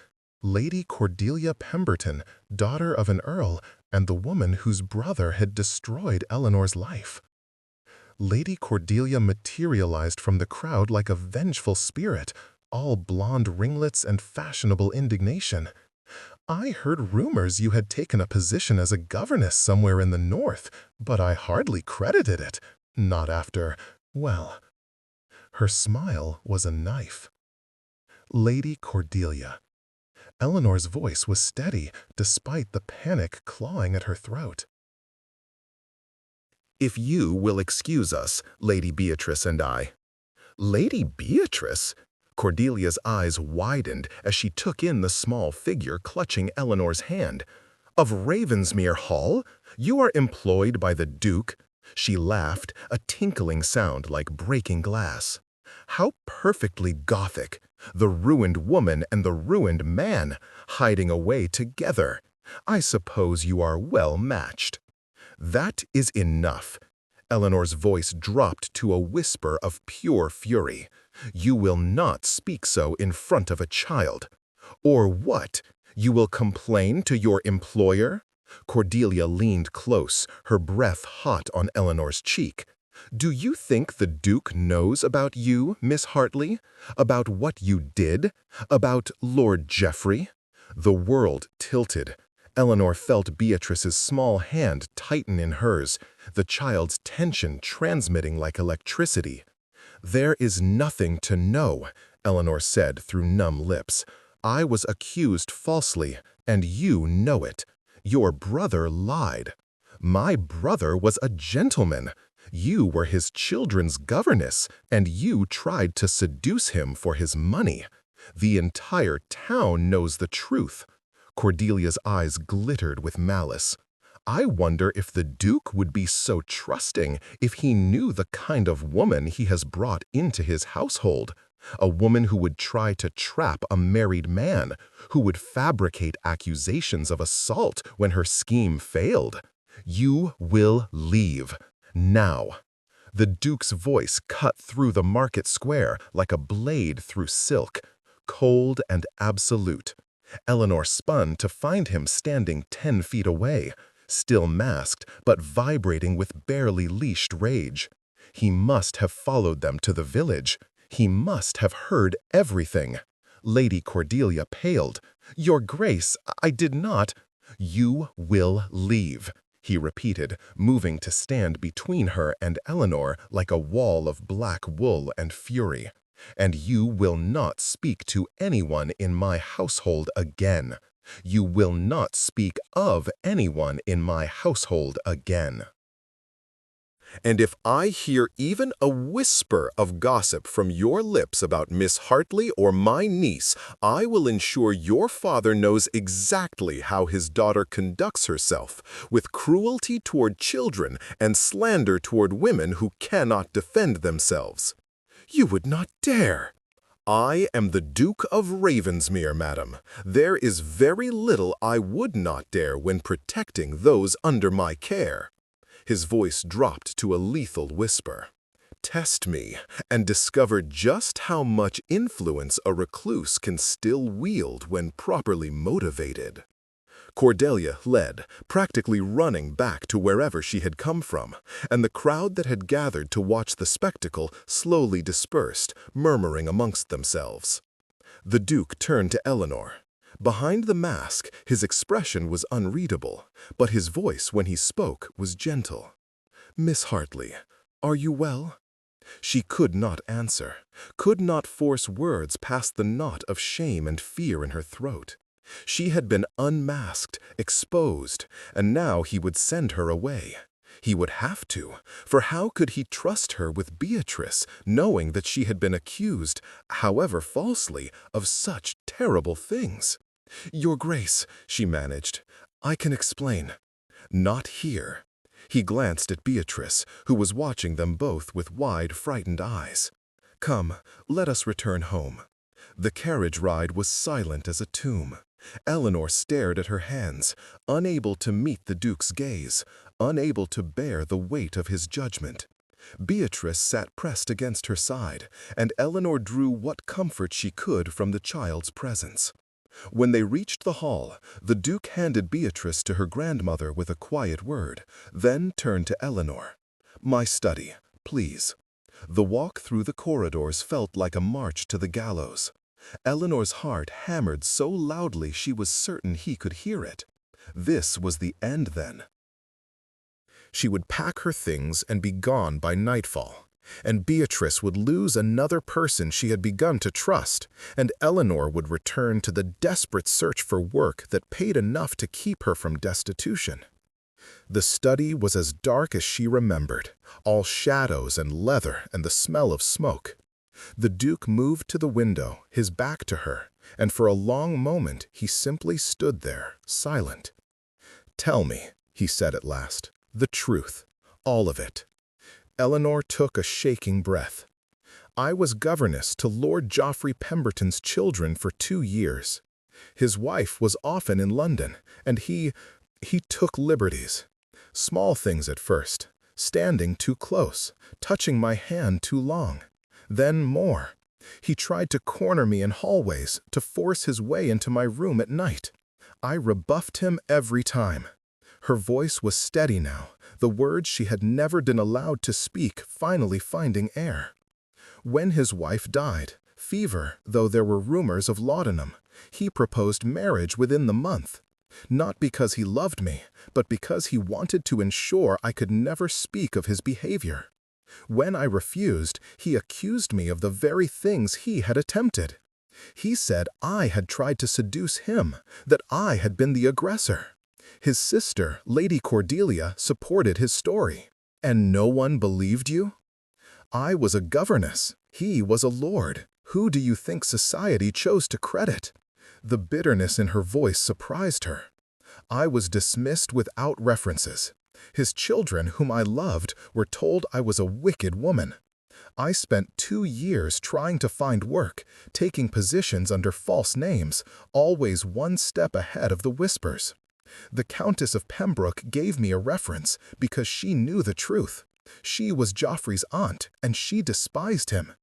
Lady Cordelia Pemberton, daughter of an earl, and the woman whose brother had destroyed Eleanor's life. Lady Cordelia materialized from the crowd like a vengeful spirit, all blonde ringlets and fashionable indignation. "I heard rumors you had taken a position as a governess somewhere in the north, but I hardly credited it. Not after, well..." Her smile was a knife. Lady Cordelia. Eleanor's voice was steady, despite the panic clawing at her throat. "If you will excuse us, Lady Beatrice and I." "Lady Beatrice?" Cordelia's eyes widened as she took in the small figure clutching Eleanor's hand. "Of Ravensmere Hall? You are employed by the Duke?" She laughed, a tinkling sound like breaking glass. "How perfectly Gothic! The ruined woman and the ruined man, hiding away together. I suppose you are well matched." "That is enough." Eleanor's voice dropped to a whisper of pure fury. "You will not speak so in front of a child. Or what? You will complain to your employer?" Cordelia leaned close, her breath hot on Eleanor's cheek. "Do you think the Duke knows about you, Miss Hartley? About what you did? About Lord Geoffrey?" The world tilted. Eleanor felt Beatrice's small hand tighten in hers, the child's tension transmitting like electricity. "There is nothing to know," Eleanor said through numb lips. "I was accused falsely, and you know it. Your brother lied." "My brother was a gentleman. You were his children's governess, and you tried to seduce him for his money. The entire town knows the truth." Cordelia's eyes glittered with malice. "I wonder if the Duke would be so trusting if he knew the kind of woman he has brought into his household. A woman who would try to trap a married man, who would fabricate accusations of assault when her scheme failed. You will leave. Now." The Duke's voice cut through the market square like a blade through silk, cold and absolute. Eleanor spun to find him standing 10 feet away, still masked but vibrating with barely leashed rage. He must have followed them to the village. He must have heard everything. Lady Cordelia paled. "Your Grace, I did not—" "You will leave," he repeated, moving to stand between her and Eleanor like a wall of black wool and fury. "And you will not speak to anyone in my household again. You will not speak of anyone in my household again. And if I hear even a whisper of gossip from your lips about Miss Hartley or my niece, I will ensure your father knows exactly how his daughter conducts herself, with cruelty toward children and slander toward women who cannot defend themselves." "You would not dare!" "I am the Duke of Ravensmere, madam. There is very little I would not dare when protecting those under my care." His voice dropped to a lethal whisper. "Test me, and discover just how much influence a recluse can still wield when properly motivated." Cordelia led, practically running back to wherever she had come from, and the crowd that had gathered to watch the spectacle slowly dispersed, murmuring amongst themselves. The Duke turned to Eleanor. Behind the mask, his expression was unreadable, but his voice when he spoke was gentle. "Miss Hartley, are you well?" She could not answer, could not force words past the knot of shame and fear in her throat. She had been unmasked, exposed, and now he would send her away. He would have to, for how could he trust her with Beatrice, knowing that she had been accused, however falsely, of such terrible things? "Your Grace," she managed, "I can explain." "Not here." He glanced at Beatrice, who was watching them both with wide, frightened eyes. "Come, let us return home." The carriage ride was silent as a tomb. Eleanor stared at her hands, unable to meet the Duke's gaze, unable to bear the weight of his judgment. Beatrice sat pressed against her side, and Eleanor drew what comfort she could from the child's presence. When they reached the hall, the Duke handed Beatrice to her grandmother with a quiet word, then turned to Eleanor. "My study, please." The walk through the corridors felt like a march to the gallows. Eleanor's heart hammered so loudly she was certain he could hear it. This was the end, then. She would pack her things and be gone by nightfall, and Beatrice would lose another person she had begun to trust, and Eleanor would return to the desperate search for work that paid enough to keep her from destitution. The study was as dark as she remembered, all shadows and leather and the smell of smoke. The Duke moved to the window, his back to her, and for a long moment he simply stood there, silent. "Tell me," he said at last, "the truth, all of it." Eleanor took a shaking breath. "I was governess to Lord Geoffrey Pemberton's children for 2 years. His wife was often in London, and he took liberties. Small things at first, standing too close, touching my hand too long. Then more. He tried to corner me in hallways, to force his way into my room at night. I rebuffed him every time." Her voice was steady now, the words she had never been allowed to speak finally finding air. "When his wife died, fever, though there were rumors of laudanum, he proposed marriage within the month. Not because he loved me, but because he wanted to ensure I could never speak of his behavior. When I refused, he accused me of the very things he had attempted. He said I had tried to seduce him, that I had been the aggressor. His sister, Lady Cordelia, supported his story. And no one believed you? I was a governess. He was a lord. Who do you think society chose to credit?" The bitterness in her voice surprised her. "I was dismissed without references. His children, whom I loved, were told I was a wicked woman. I spent 2 years trying to find work, taking positions under false names, always one step ahead of the whispers. The Countess of Pembroke gave me a reference because she knew the truth. She was Geoffrey's aunt, and she despised him.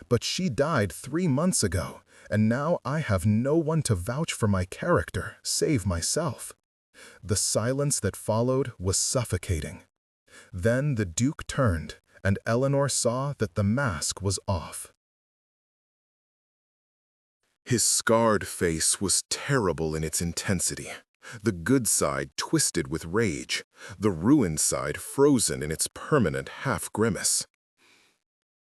But she died 3 months ago, and now I have no one to vouch for my character, save myself." The silence that followed was suffocating. Then the Duke turned, and Eleanor saw that the mask was off. His scarred face was terrible in its intensity, the good side twisted with rage, the ruined side frozen in its permanent half-grimace.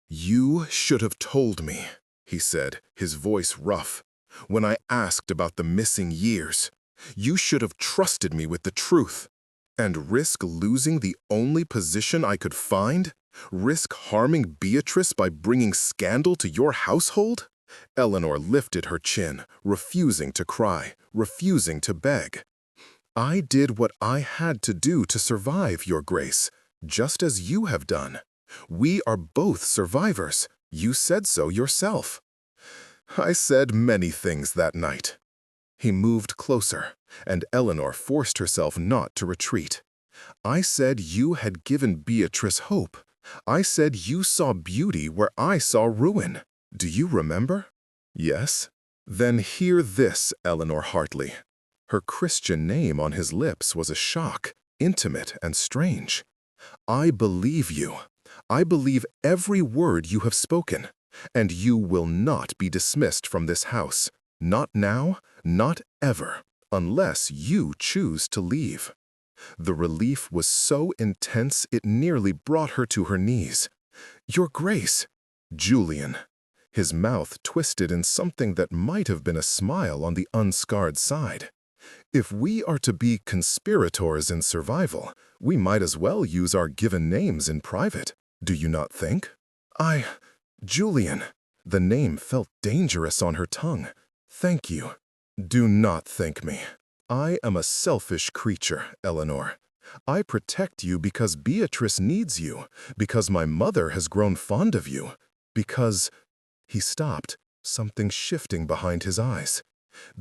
"You should have told me," he said, his voice rough, "when I asked about the missing years. You should have trusted me with the truth. And risk losing the only position I could find? Risk harming Beatrice by bringing scandal to your household?" Eleanor lifted her chin, refusing to cry, refusing to beg. "I did what I had to do to survive, Your Grace, just as you have done. We are both survivors. You said so yourself." "I said many things that night." He moved closer, and Eleanor forced herself not to retreat. "I said you had given Beatrice hope. I said you saw beauty where I saw ruin. Do you remember?" "Yes." "Then hear this, Eleanor Hartley." Her Christian name on his lips was a shock, intimate and strange. "I believe you. I believe every word you have spoken, and you will not be dismissed from this house. Not now, not ever, unless you choose to leave. The relief was so intense it nearly brought her to her knees. Your Grace, Julian. His mouth twisted in something that might have been a smile on the unscarred side. If we are to be conspirators in survival, we might as well use our given names in private, do you not think? Julian. The name felt dangerous on her tongue. Thank you. Do not thank me. I am a selfish creature, Eleanor. I protect you because Beatrice needs you, because my mother has grown fond of you, because... He stopped, something shifting behind his eyes.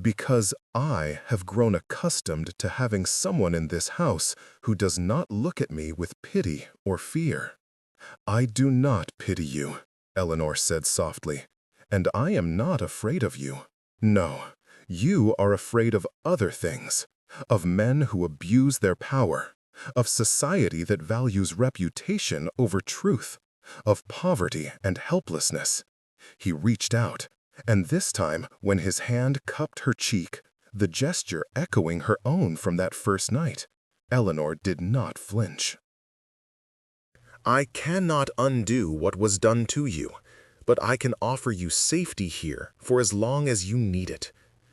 Because I have grown accustomed to having someone in this house who does not look at me with pity or fear. I do not pity you, Eleanor said softly, and I am not afraid of you. No, you are afraid of other things, of men who abuse their power, of society that values reputation over truth, of poverty and helplessness. He reached out, and this time, when his hand cupped her cheek, the gesture echoing her own from that first night, Eleanor did not flinch. I cannot undo what was done to you, but I can offer you safety here for as long as you need it.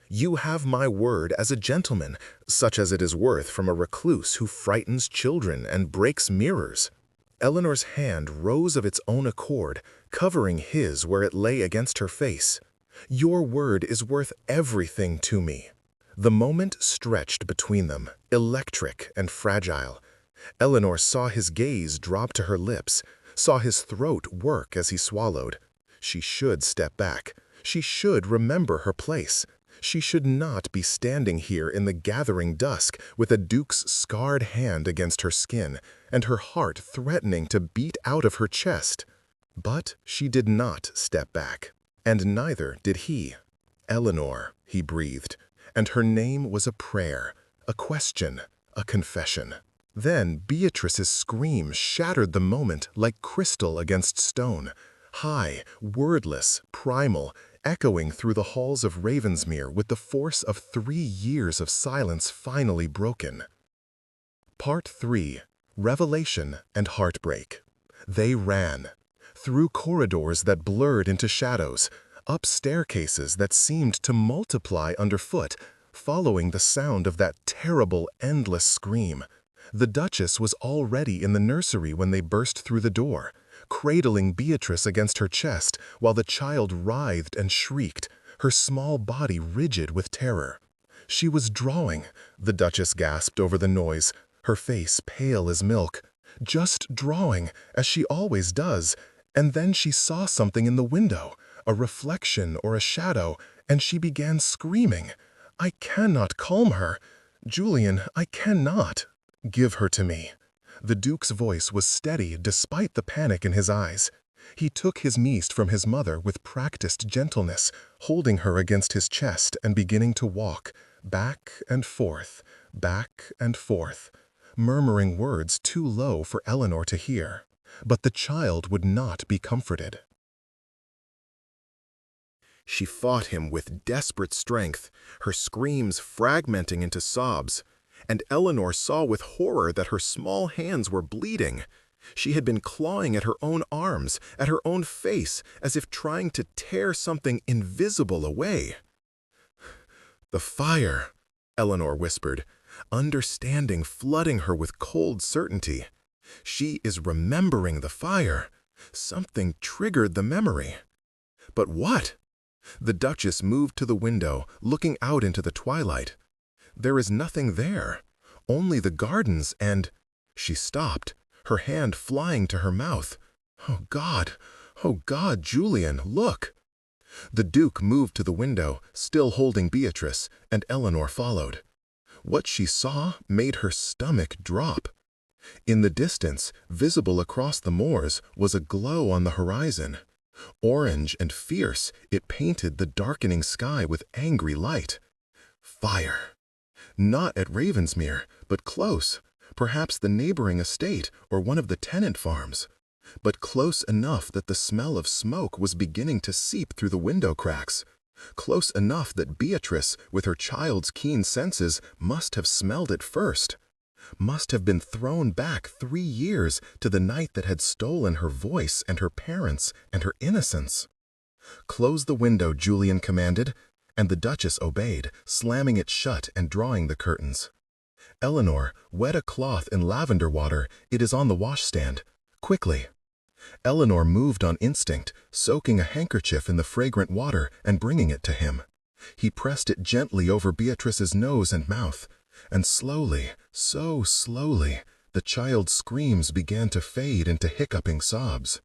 You have my word as a gentleman, such as it is worth from a recluse who frightens children and breaks mirrors. Eleanor's hand rose of its own accord, covering his where it lay against her face. Your word is worth everything to me. The moment stretched between them, electric and fragile. Eleanor saw his gaze drop to her lips, saw his throat work as he swallowed. She should step back. She should remember her place. She should not be standing here in the gathering dusk with a duke's scarred hand against her skin and her heart threatening to beat out of her chest. But she did not step back, and neither did he. Eleanor, he breathed, and her name was a prayer, a question, a confession. Then Beatrice's scream shattered the moment like crystal against stone, high, wordless, primal, echoing through the halls of Ravensmere with the force of 3 years of silence finally broken. Part 3. Revelation and Heartbreak. They ran. Through corridors that blurred into shadows, up staircases that seemed to multiply underfoot, following the sound of that terrible, endless scream. The Duchess was already in the nursery when they burst through the door, cradling Beatrice against her chest while the child writhed and shrieked, her small body rigid with terror. She was drawing, the Duchess gasped over the noise, her face pale as milk. Just drawing, as she always does, and then she saw something in the window, a reflection or a shadow, and she began screaming. I cannot calm her. Julian, I cannot. Give her to me. The Duke's voice was steady despite the panic in his eyes. He took his niece from his mother with practiced gentleness, holding her against his chest and beginning to walk, back and forth, murmuring words too low for Eleanor to hear. But the child would not be comforted. She fought him with desperate strength, her screams fragmenting into sobs, and Eleanor saw with horror that her small hands were bleeding. She had been clawing at her own arms, at her own face, as if trying to tear something invisible away. The fire, Eleanor whispered, understanding flooding her with cold certainty. She is remembering the fire. Something triggered the memory. But what? The Duchess moved to the window, looking out into the twilight. There is nothing there, only the gardens and... She stopped, her hand flying to her mouth. Oh, God, Julian, look! The Duke moved to the window, still holding Beatrice, and Eleanor followed. What she saw made her stomach drop. In the distance, visible across the moors, was a glow on the horizon. Orange and fierce, it painted the darkening sky with angry light. Fire! Not at Ravensmere, but close, perhaps the neighboring estate or one of the tenant farms, but close enough that the smell of smoke was beginning to seep through the window cracks. Close enough that Beatrice, with her child's keen senses, must have smelled it first. Must have been thrown back 3 years to the night that had stolen her voice and her parents and her innocence. "Close the window," Julian commanded, and the Duchess obeyed, slamming it shut and drawing the curtains. "Eleanor, wet a cloth in lavender water. It is on the washstand. Quickly." Eleanor moved on instinct, soaking a handkerchief in the fragrant water and bringing it to him. He pressed it gently over Beatrice's nose and mouth, and slowly, so slowly, the child's screams began to fade into hiccuping sobs.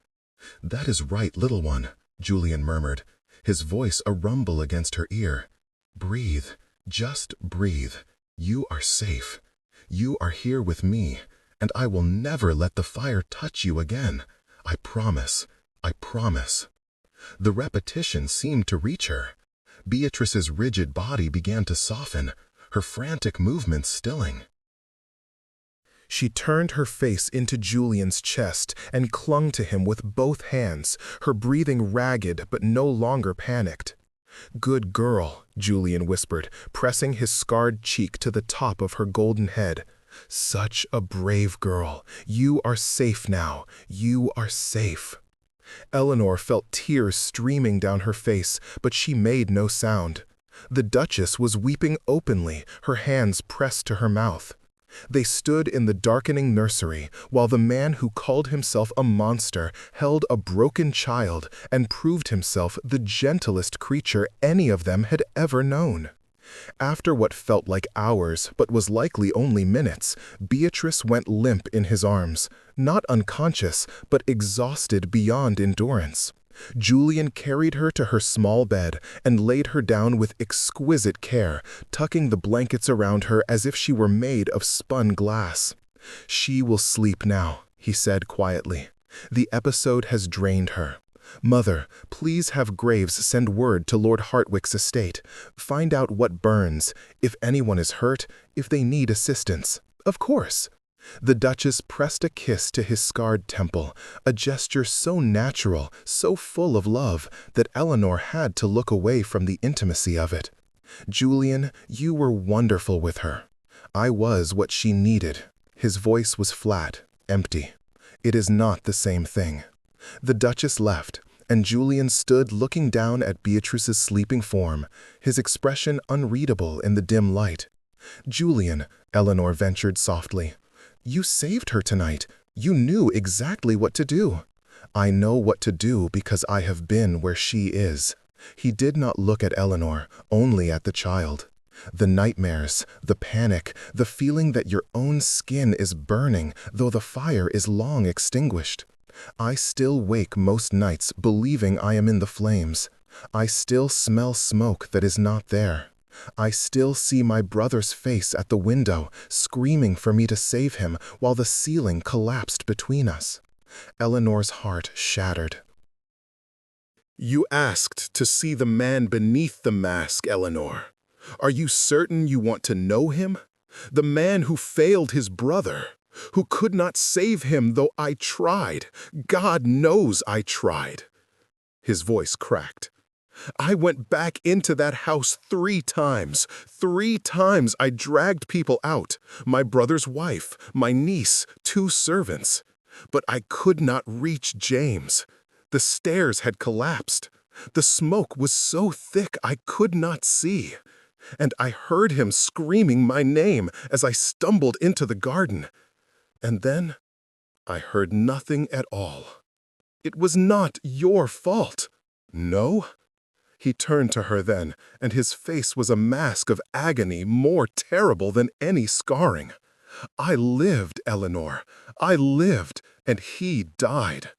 "That is right, little one," Julian murmured, his voice a rumble against her ear. "Breathe, just breathe. You are safe. You are here with me, and I will never let the fire touch you again. I promise. I promise." The repetition seemed to reach her. Beatrice's rigid body began to soften, her frantic movements stilling. She turned her face into Julian's chest and clung to him with both hands, her breathing ragged but no longer panicked. "Good girl," Julian whispered, pressing his scarred cheek to the top of her golden head. "Such a brave girl. You are safe now. You are safe." Eleanor felt tears streaming down her face, but she made no sound. The Duchess was weeping openly, her hands pressed to her mouth. They stood in the darkening nursery, while the man who called himself a monster held a broken child and proved himself the gentlest creature any of them had ever known. After what felt like hours, but was likely only minutes, Beatrice went limp in his arms, not unconscious, but exhausted beyond endurance. Julian carried her to her small bed and laid her down with exquisite care, tucking the blankets around her as if she were made of spun glass. "She will sleep now," he said quietly. "The episode has drained her. Mother, please have Graves send word to Lord Hartwick's estate. Find out what burns, if anyone is hurt, if they need assistance. Of course." The Duchess pressed a kiss to his scarred temple, a gesture so natural, so full of love, that Eleanor had to look away from the intimacy of it. "Julian, you were wonderful with her. I was what she needed." His voice was flat, empty. "It is not the same thing." The Duchess left, and Julian stood looking down at Beatrice's sleeping form, his expression unreadable in the dim light. "Julian," Eleanor ventured softly, "you saved her tonight. You knew exactly what to do." "I know what to do because I have been where she is." He did not look at Eleanor, only at the child. "The nightmares, the panic, the feeling that your own skin is burning, though the fire is long extinguished. I still wake most nights believing I am in the flames. I still smell smoke that is not there. I still see my brother's face at the window, screaming for me to save him while the ceiling collapsed between us." Eleanor's heart shattered. "You asked to see the man beneath the mask, Eleanor. Are you certain you want to know him? The man who failed his brother, who could not save him though I tried. God knows I tried." His voice cracked. "I went back into that house 3 times. 3 times I dragged people out, my brother's wife, my niece, 2 servants. But I could not reach James. The stairs had collapsed. The smoke was so thick I could not see. And I heard him screaming my name as I stumbled into the garden. And then I heard nothing at all. It was not your fault." "No?" He turned to her then, and his face was a mask of agony more terrible than any scarring. "I lived, Eleanor. I lived, and he died.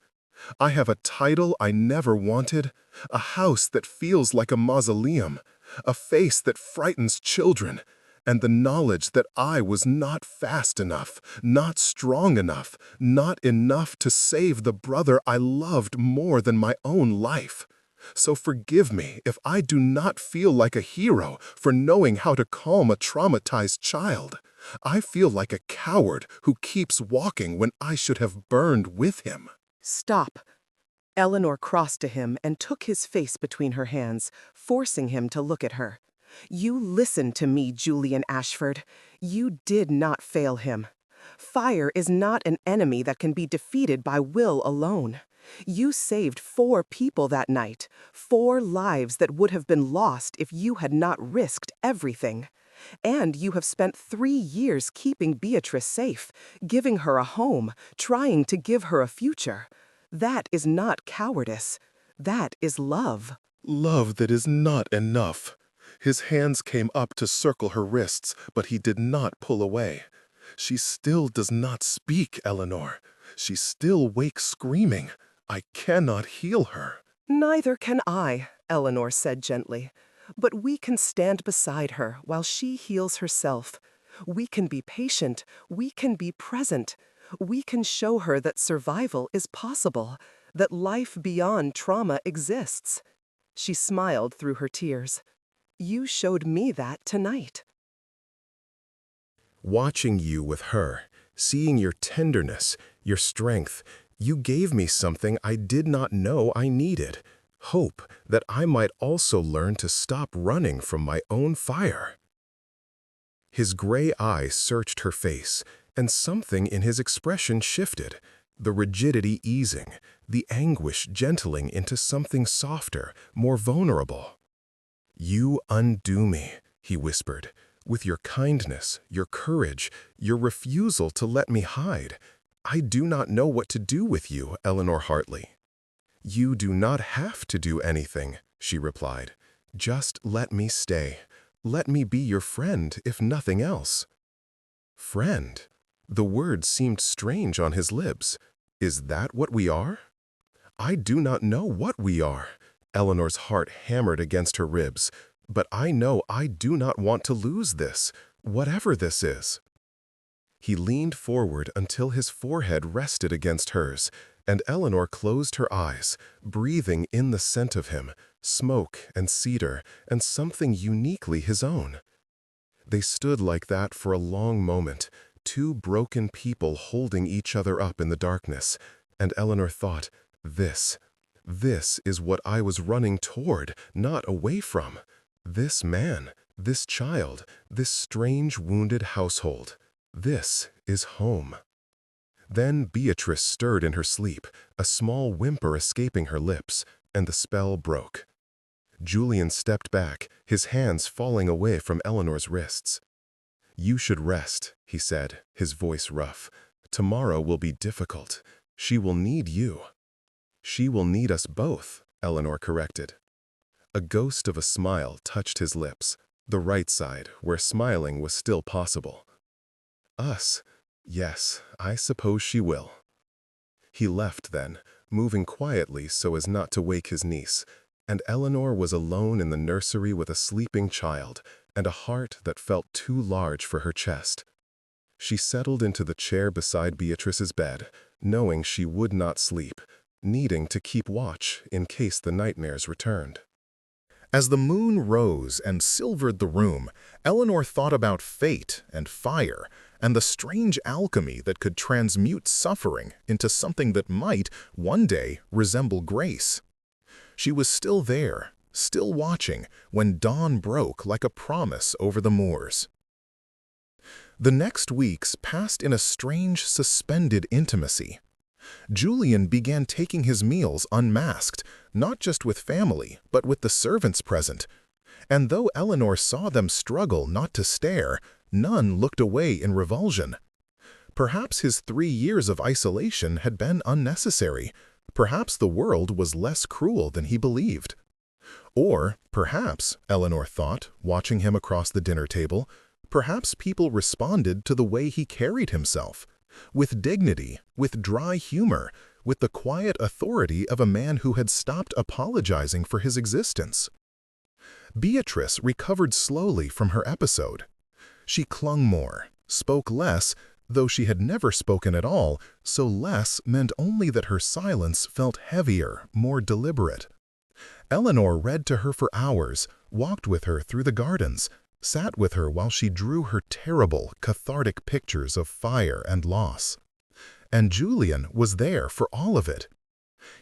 I have a title I never wanted, a house that feels like a mausoleum, a face that frightens children, and the knowledge that I was not fast enough, not strong enough, not enough to save the brother I loved more than my own life. So forgive me if I do not feel like a hero for knowing how to calm a traumatized child. I feel like a coward who keeps walking when I should have burned with him." "Stop." Eleanor crossed to him and took his face between her hands, forcing him to look at her. You listened to me, Julian Ashford. You did not fail him. Fire is not an enemy that can be defeated by will alone. You saved 4 people that night, 4 lives that would have been lost if you had not risked everything. And you have spent 3 years keeping Beatrice safe, giving her a home, trying to give her a future. That is not cowardice. That is love. Love that is not enough. His hands came up to circle her wrists, but he did not pull away. She still does not speak, Eleanor. She still wakes screaming. I cannot heal her. Neither can I, Eleanor said gently. But we can stand beside her while she heals herself. We can be patient. We can be present. We can show her that survival is possible, that life beyond trauma exists. She smiled through her tears. You showed me that tonight. Watching you with her, seeing your tenderness, your strength, you gave me something I did not know I needed. Hope that I might also learn to stop running from my own fire. His gray eyes searched her face, and something in his expression shifted, the rigidity easing, the anguish gentling into something softer, more vulnerable. You undo me, he whispered, with your kindness, your courage, your refusal to let me hide. I do not know what to do with you, Eleanor Hartley. You do not have to do anything, she replied. Just let me stay. Let me be your friend, if nothing else. Friend? The word seemed strange on his lips. Is that what we are? I do not know what we are. Eleanor's heart hammered against her ribs. But I know I do not want to lose this, whatever this is. He leaned forward until his forehead rested against hers, and Eleanor closed her eyes, breathing in the scent of him, smoke and cedar, and something uniquely his own. They stood like that for a long moment, 2 broken people holding each other up in the darkness, and Eleanor thought, this is what I was running toward, not away from. This man, this child, this strange wounded household. This is home. Then Beatrice stirred in her sleep, a small whimper escaping her lips, and the spell broke. Julian stepped back, his hands falling away from Eleanor's wrists. You should rest, he said, his voice rough. Tomorrow will be difficult. She will need you. She will need us both, Eleanor corrected. A ghost of a smile touched his lips, the right side, where smiling was still possible. Us? Yes, I suppose she will. He left then, moving quietly so as not to wake his niece, and Eleanor was alone in the nursery with a sleeping child and a heart that felt too large for her chest. She settled into the chair beside Beatrice's bed, knowing she would not sleep, needing to keep watch in case the nightmares returned. As the moon rose and silvered the room, Eleanor thought about fate and fire and the strange alchemy that could transmute suffering into something that might, one day, resemble grace. She was still there, still watching, when dawn broke like a promise over the moors. The next weeks passed in a strange, suspended intimacy. Julian began taking his meals unmasked, not just with family, but with the servants present. And though Eleanor saw them struggle not to stare, none looked away in revulsion. Perhaps his 3 years of isolation had been unnecessary. Perhaps the world was less cruel than he believed. Or, perhaps, Eleanor thought, watching him across the dinner table, perhaps people responded to the way he carried himself. With dignity, with dry humor, with the quiet authority of a man who had stopped apologizing for his existence. Beatrice recovered slowly from her episode. She clung more, spoke less, though she had never spoken at all, so less meant only that her silence felt heavier, more deliberate. Eleanor read to her for hours, walked with her through the gardens, sat with her while she drew her terrible, cathartic pictures of fire and loss. And Julian was there for all of it.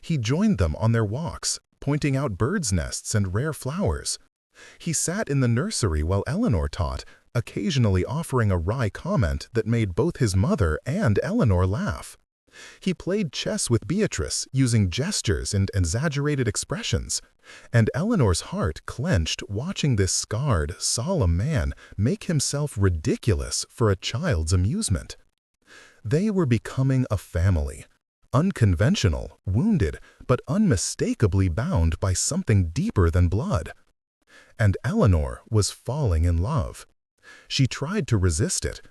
He joined them on their walks, pointing out birds' nests and rare flowers. He sat in the nursery while Eleanor taught, occasionally offering a wry comment that made both his mother and Eleanor laugh. He played chess with Beatrice, using gestures and exaggerated expressions, and Eleanor's heart clenched watching this scarred, solemn man make himself ridiculous for a child's amusement. They were becoming a family, unconventional, wounded, but unmistakably bound by something deeper than blood. And Eleanor was falling in love. She tried to resist it.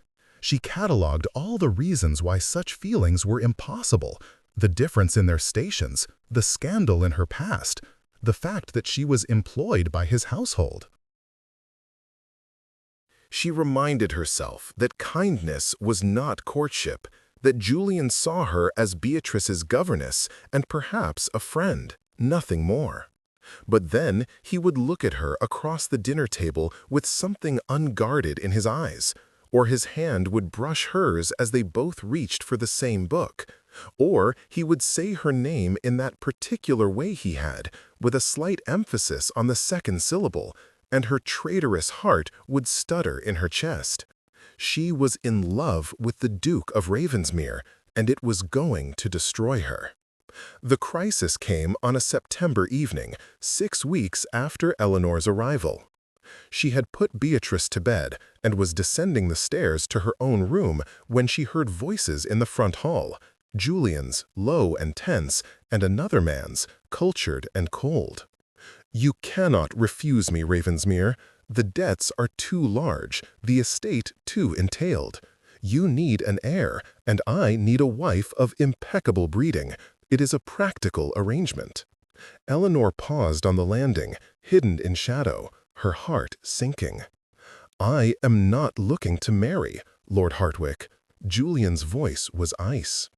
She cataloged all the reasons why such feelings were impossible, the difference in their stations, the scandal in her past, the fact that she was employed by his household. She reminded herself that kindness was not courtship, that Julian saw her as Beatrice's governess and perhaps a friend, nothing more. But then he would look at her across the dinner table with something unguarded in his eyes, or his hand would brush hers as they both reached for the same book, or he would say her name in that particular way he had, with a slight emphasis on the second syllable, and her traitorous heart would stutter in her chest. She was in love with the Duke of Ravensmere, and it was going to destroy her. The crisis came on a September evening, 6 weeks after Eleanor's arrival. She had put Beatrice to bed and was descending the stairs to her own room when she heard voices in the front hall, Julian's, low and tense, and another man's, cultured and cold. "You cannot refuse me, Ravensmere. The debts are too large, the estate too entailed. You need an heir, and I need a wife of impeccable breeding. It is a practical arrangement." Eleanor paused on the landing, hidden in shadow, her heart sinking. "I am not looking to marry, Lord Hartwick." Julian's voice was ice.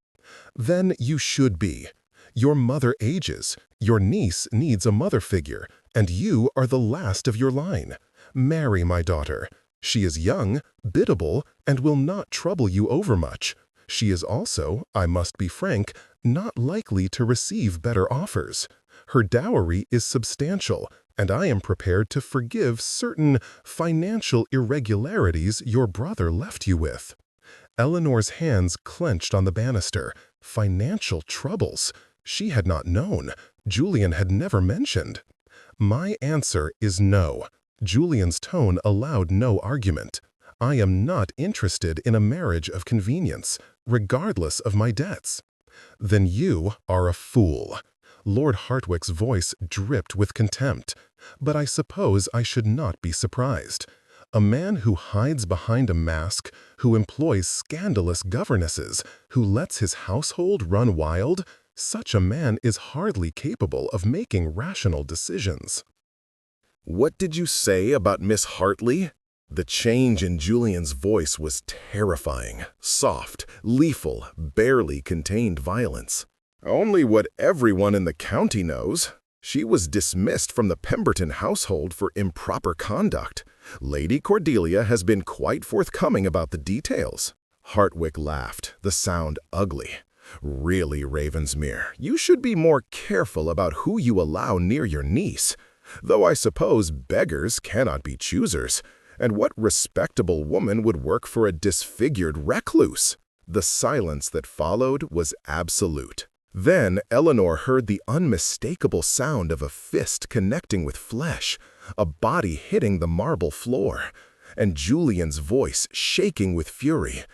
"Then you should be. Your mother ages, your niece needs a mother figure, and you are the last of your line. Marry my daughter. She is young, biddable, and will not trouble you overmuch. She is also, I must be frank, not likely to receive better offers. Her dowry is substantial, and I am prepared to forgive certain financial irregularities your brother left you with." Eleanor's hands clenched on the banister. Financial troubles? She had not known. Julian had never mentioned. "My answer is no." Julian's tone allowed no argument. "I am not interested in a marriage of convenience, regardless of my debts." "Then you are a fool." Lord Hartwick's voice dripped with contempt. "But I suppose I should not be surprised. A man who hides behind a mask, who employs scandalous governesses, who lets his household run wild, such a man is hardly capable of making rational decisions." "What did you say about Miss Hartley?" The change in Julian's voice was terrifying, soft, lethal, barely contained violence. "Only what everyone in the county knows. She was dismissed from the Pemberton household for improper conduct. Lady Cordelia has been quite forthcoming about the details." Hartwick laughed, the sound ugly. "Really, Ravensmere, you should be more careful about who you allow near your niece. Though I suppose beggars cannot be choosers. And what respectable woman would work for a disfigured recluse?" The silence that followed was absolute. Then Eleanor heard the unmistakable sound of a fist connecting with flesh, a body hitting the marble floor, and Julian's voice shaking with fury.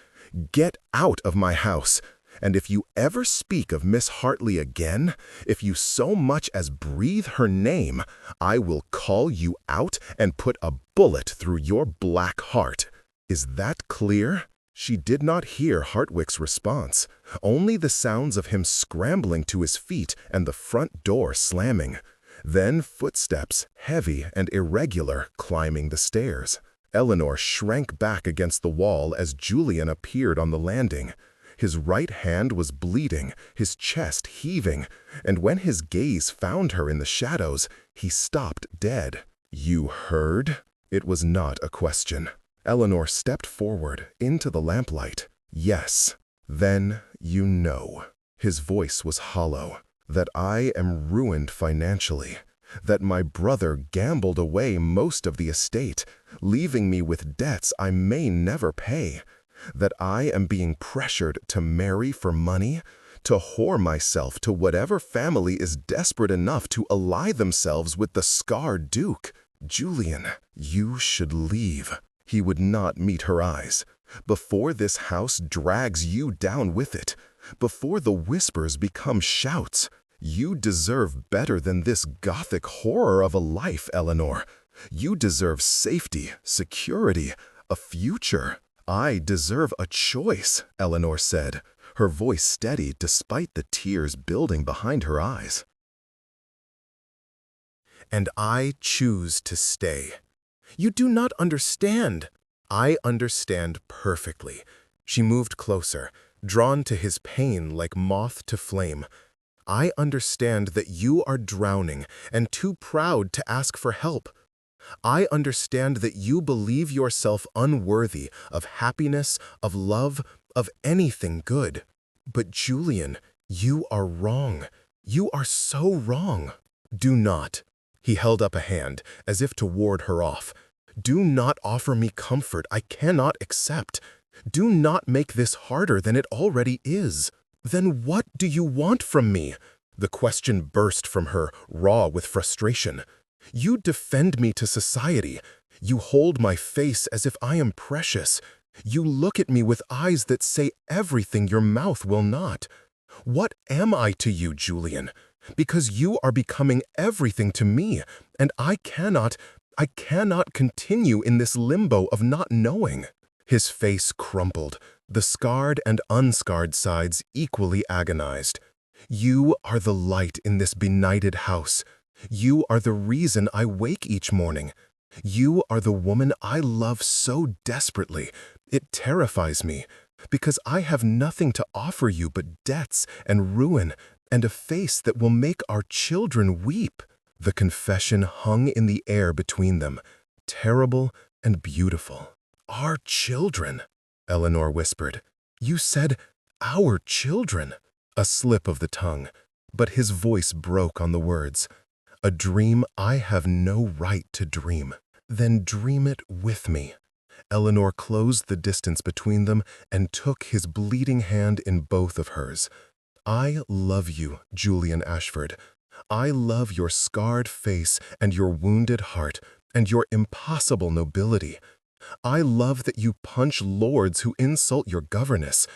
"Get out of my house! And if you ever speak of Miss Hartley again, if you so much as breathe her name, I will call you out and put a bullet through your black heart. Is that clear?" She did not hear Hartwick's response, only the sounds of him scrambling to his feet and the front door slamming. Then footsteps, heavy and irregular, climbing the stairs. Eleanor shrank back against the wall as Julian appeared on the landing. His right hand was bleeding, his chest heaving, and when his gaze found her in the shadows, he stopped dead. "You heard?" It was not a question. Eleanor stepped forward into the lamplight. "Yes." "Then you know." His voice was hollow. that I am ruined financially, that my brother gambled away most of the estate, leaving me with debts I may never pay, that I am being pressured to marry for money, to whore myself to whatever family is desperate enough to ally themselves with the Scar Duke. Julian, you should leave. He would not meet her eyes. Before this house drags you down with it, before the whispers become shouts, you deserve better than this gothic horror of a life, Eleanor. You deserve safety, security, a future. I deserve a choice, Eleanor said, her voice steady despite the tears building behind her eyes. And I choose to stay. You do not understand. I understand perfectly. She moved closer, drawn to his pain like moth to flame. I understand that you are drowning and too proud to ask for help. I understand that you believe yourself unworthy of happiness, of love, of anything good. But Julian, you are wrong. You are so wrong. Do not. He held up a hand, as if to ward her off. Do not offer me comfort I cannot accept. Do not make this harder than it already is. Then what do you want from me? The question burst from her, raw with frustration. You defend me to society. You hold my face as if I am precious. You look at me with eyes that say everything your mouth will not. What am I to you, Julian? Because you are becoming everything to me, and I cannot continue in this limbo of not knowing. His face crumpled, the scarred and unscarred sides equally agonized. You are the light in this benighted house. You are the reason I wake each morning. You are the woman I love so desperately. It terrifies me, because I have nothing to offer you but debts and ruin and a face that will make our children weep. The confession hung in the air between them, terrible and beautiful. Our children, Eleanor whispered. You said, our children. A slip of the tongue, but his voice broke on the words. A dream I have no right to dream. Then dream it with me. Eleanor closed the distance between them and took his bleeding hand in both of hers. I love you, Julian Ashford. I love your scarred face and your wounded heart and your impossible nobility. I love that you punch lords who insult your governess.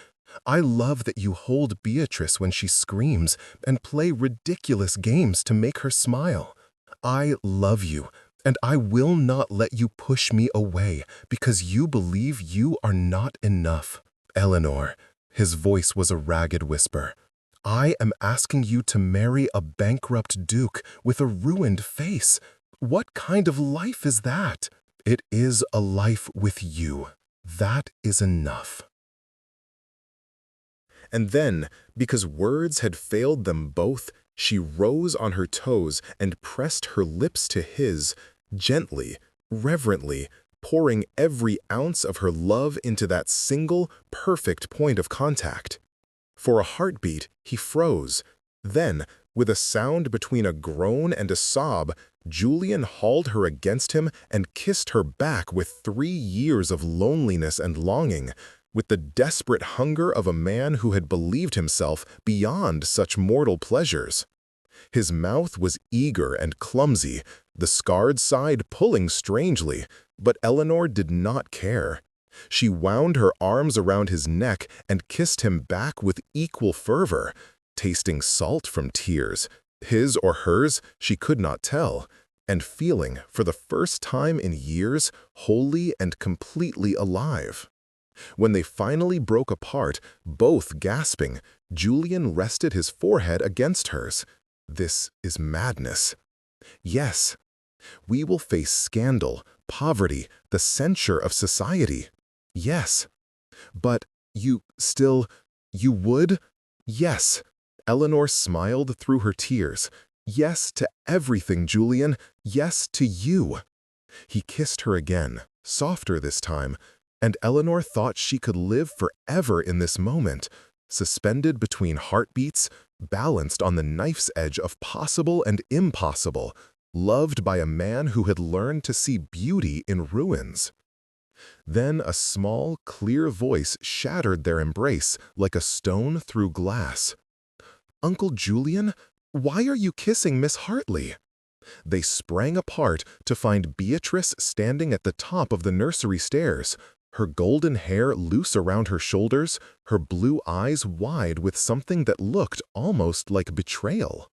I love that you hold Beatrice when she screams and play ridiculous games to make her smile. I love you, and I will not let you push me away because you believe you are not enough. Eleanor, his voice was a ragged whisper. I am asking you to marry a bankrupt duke with a ruined face. What kind of life is that? It is a life with you. That is enough. And then, because words had failed them both, she rose on her toes and pressed her lips to his, gently, reverently, pouring every ounce of her love into that single, perfect point of contact. For a heartbeat, he froze. Then, with a sound between a groan and a sob, Julian hauled her against him and kissed her back with 3 years of loneliness and longing, with the desperate hunger of a man who had believed himself beyond such mortal pleasures. His mouth was eager and clumsy, the scarred side pulling strangely, but Eleanor did not care. She wound her arms around his neck and kissed him back with equal fervor, tasting salt from tears, his or hers she could not tell, and feeling, for the first time in years, wholly and completely alive. When they finally broke apart, both gasping, Julian rested his forehead against hers. This is madness. Yes, we will face scandal, poverty, the censure of society. Yes. But you would? Yes. Eleanor smiled through her tears. Yes to everything, Julian. Yes to you. He kissed her again, softer this time, and Eleanor thought she could live forever in this moment, suspended between heartbeats, balanced on the knife's edge of possible and impossible, loved by a man who had learned to see beauty in ruins. Then a small, clear voice shattered their embrace like a stone through glass. "Uncle Julian, why are you kissing Miss Hartley?" They sprang apart to find Beatrice standing at the top of the nursery stairs, her golden hair loose around her shoulders, her blue eyes wide with something that looked almost like betrayal.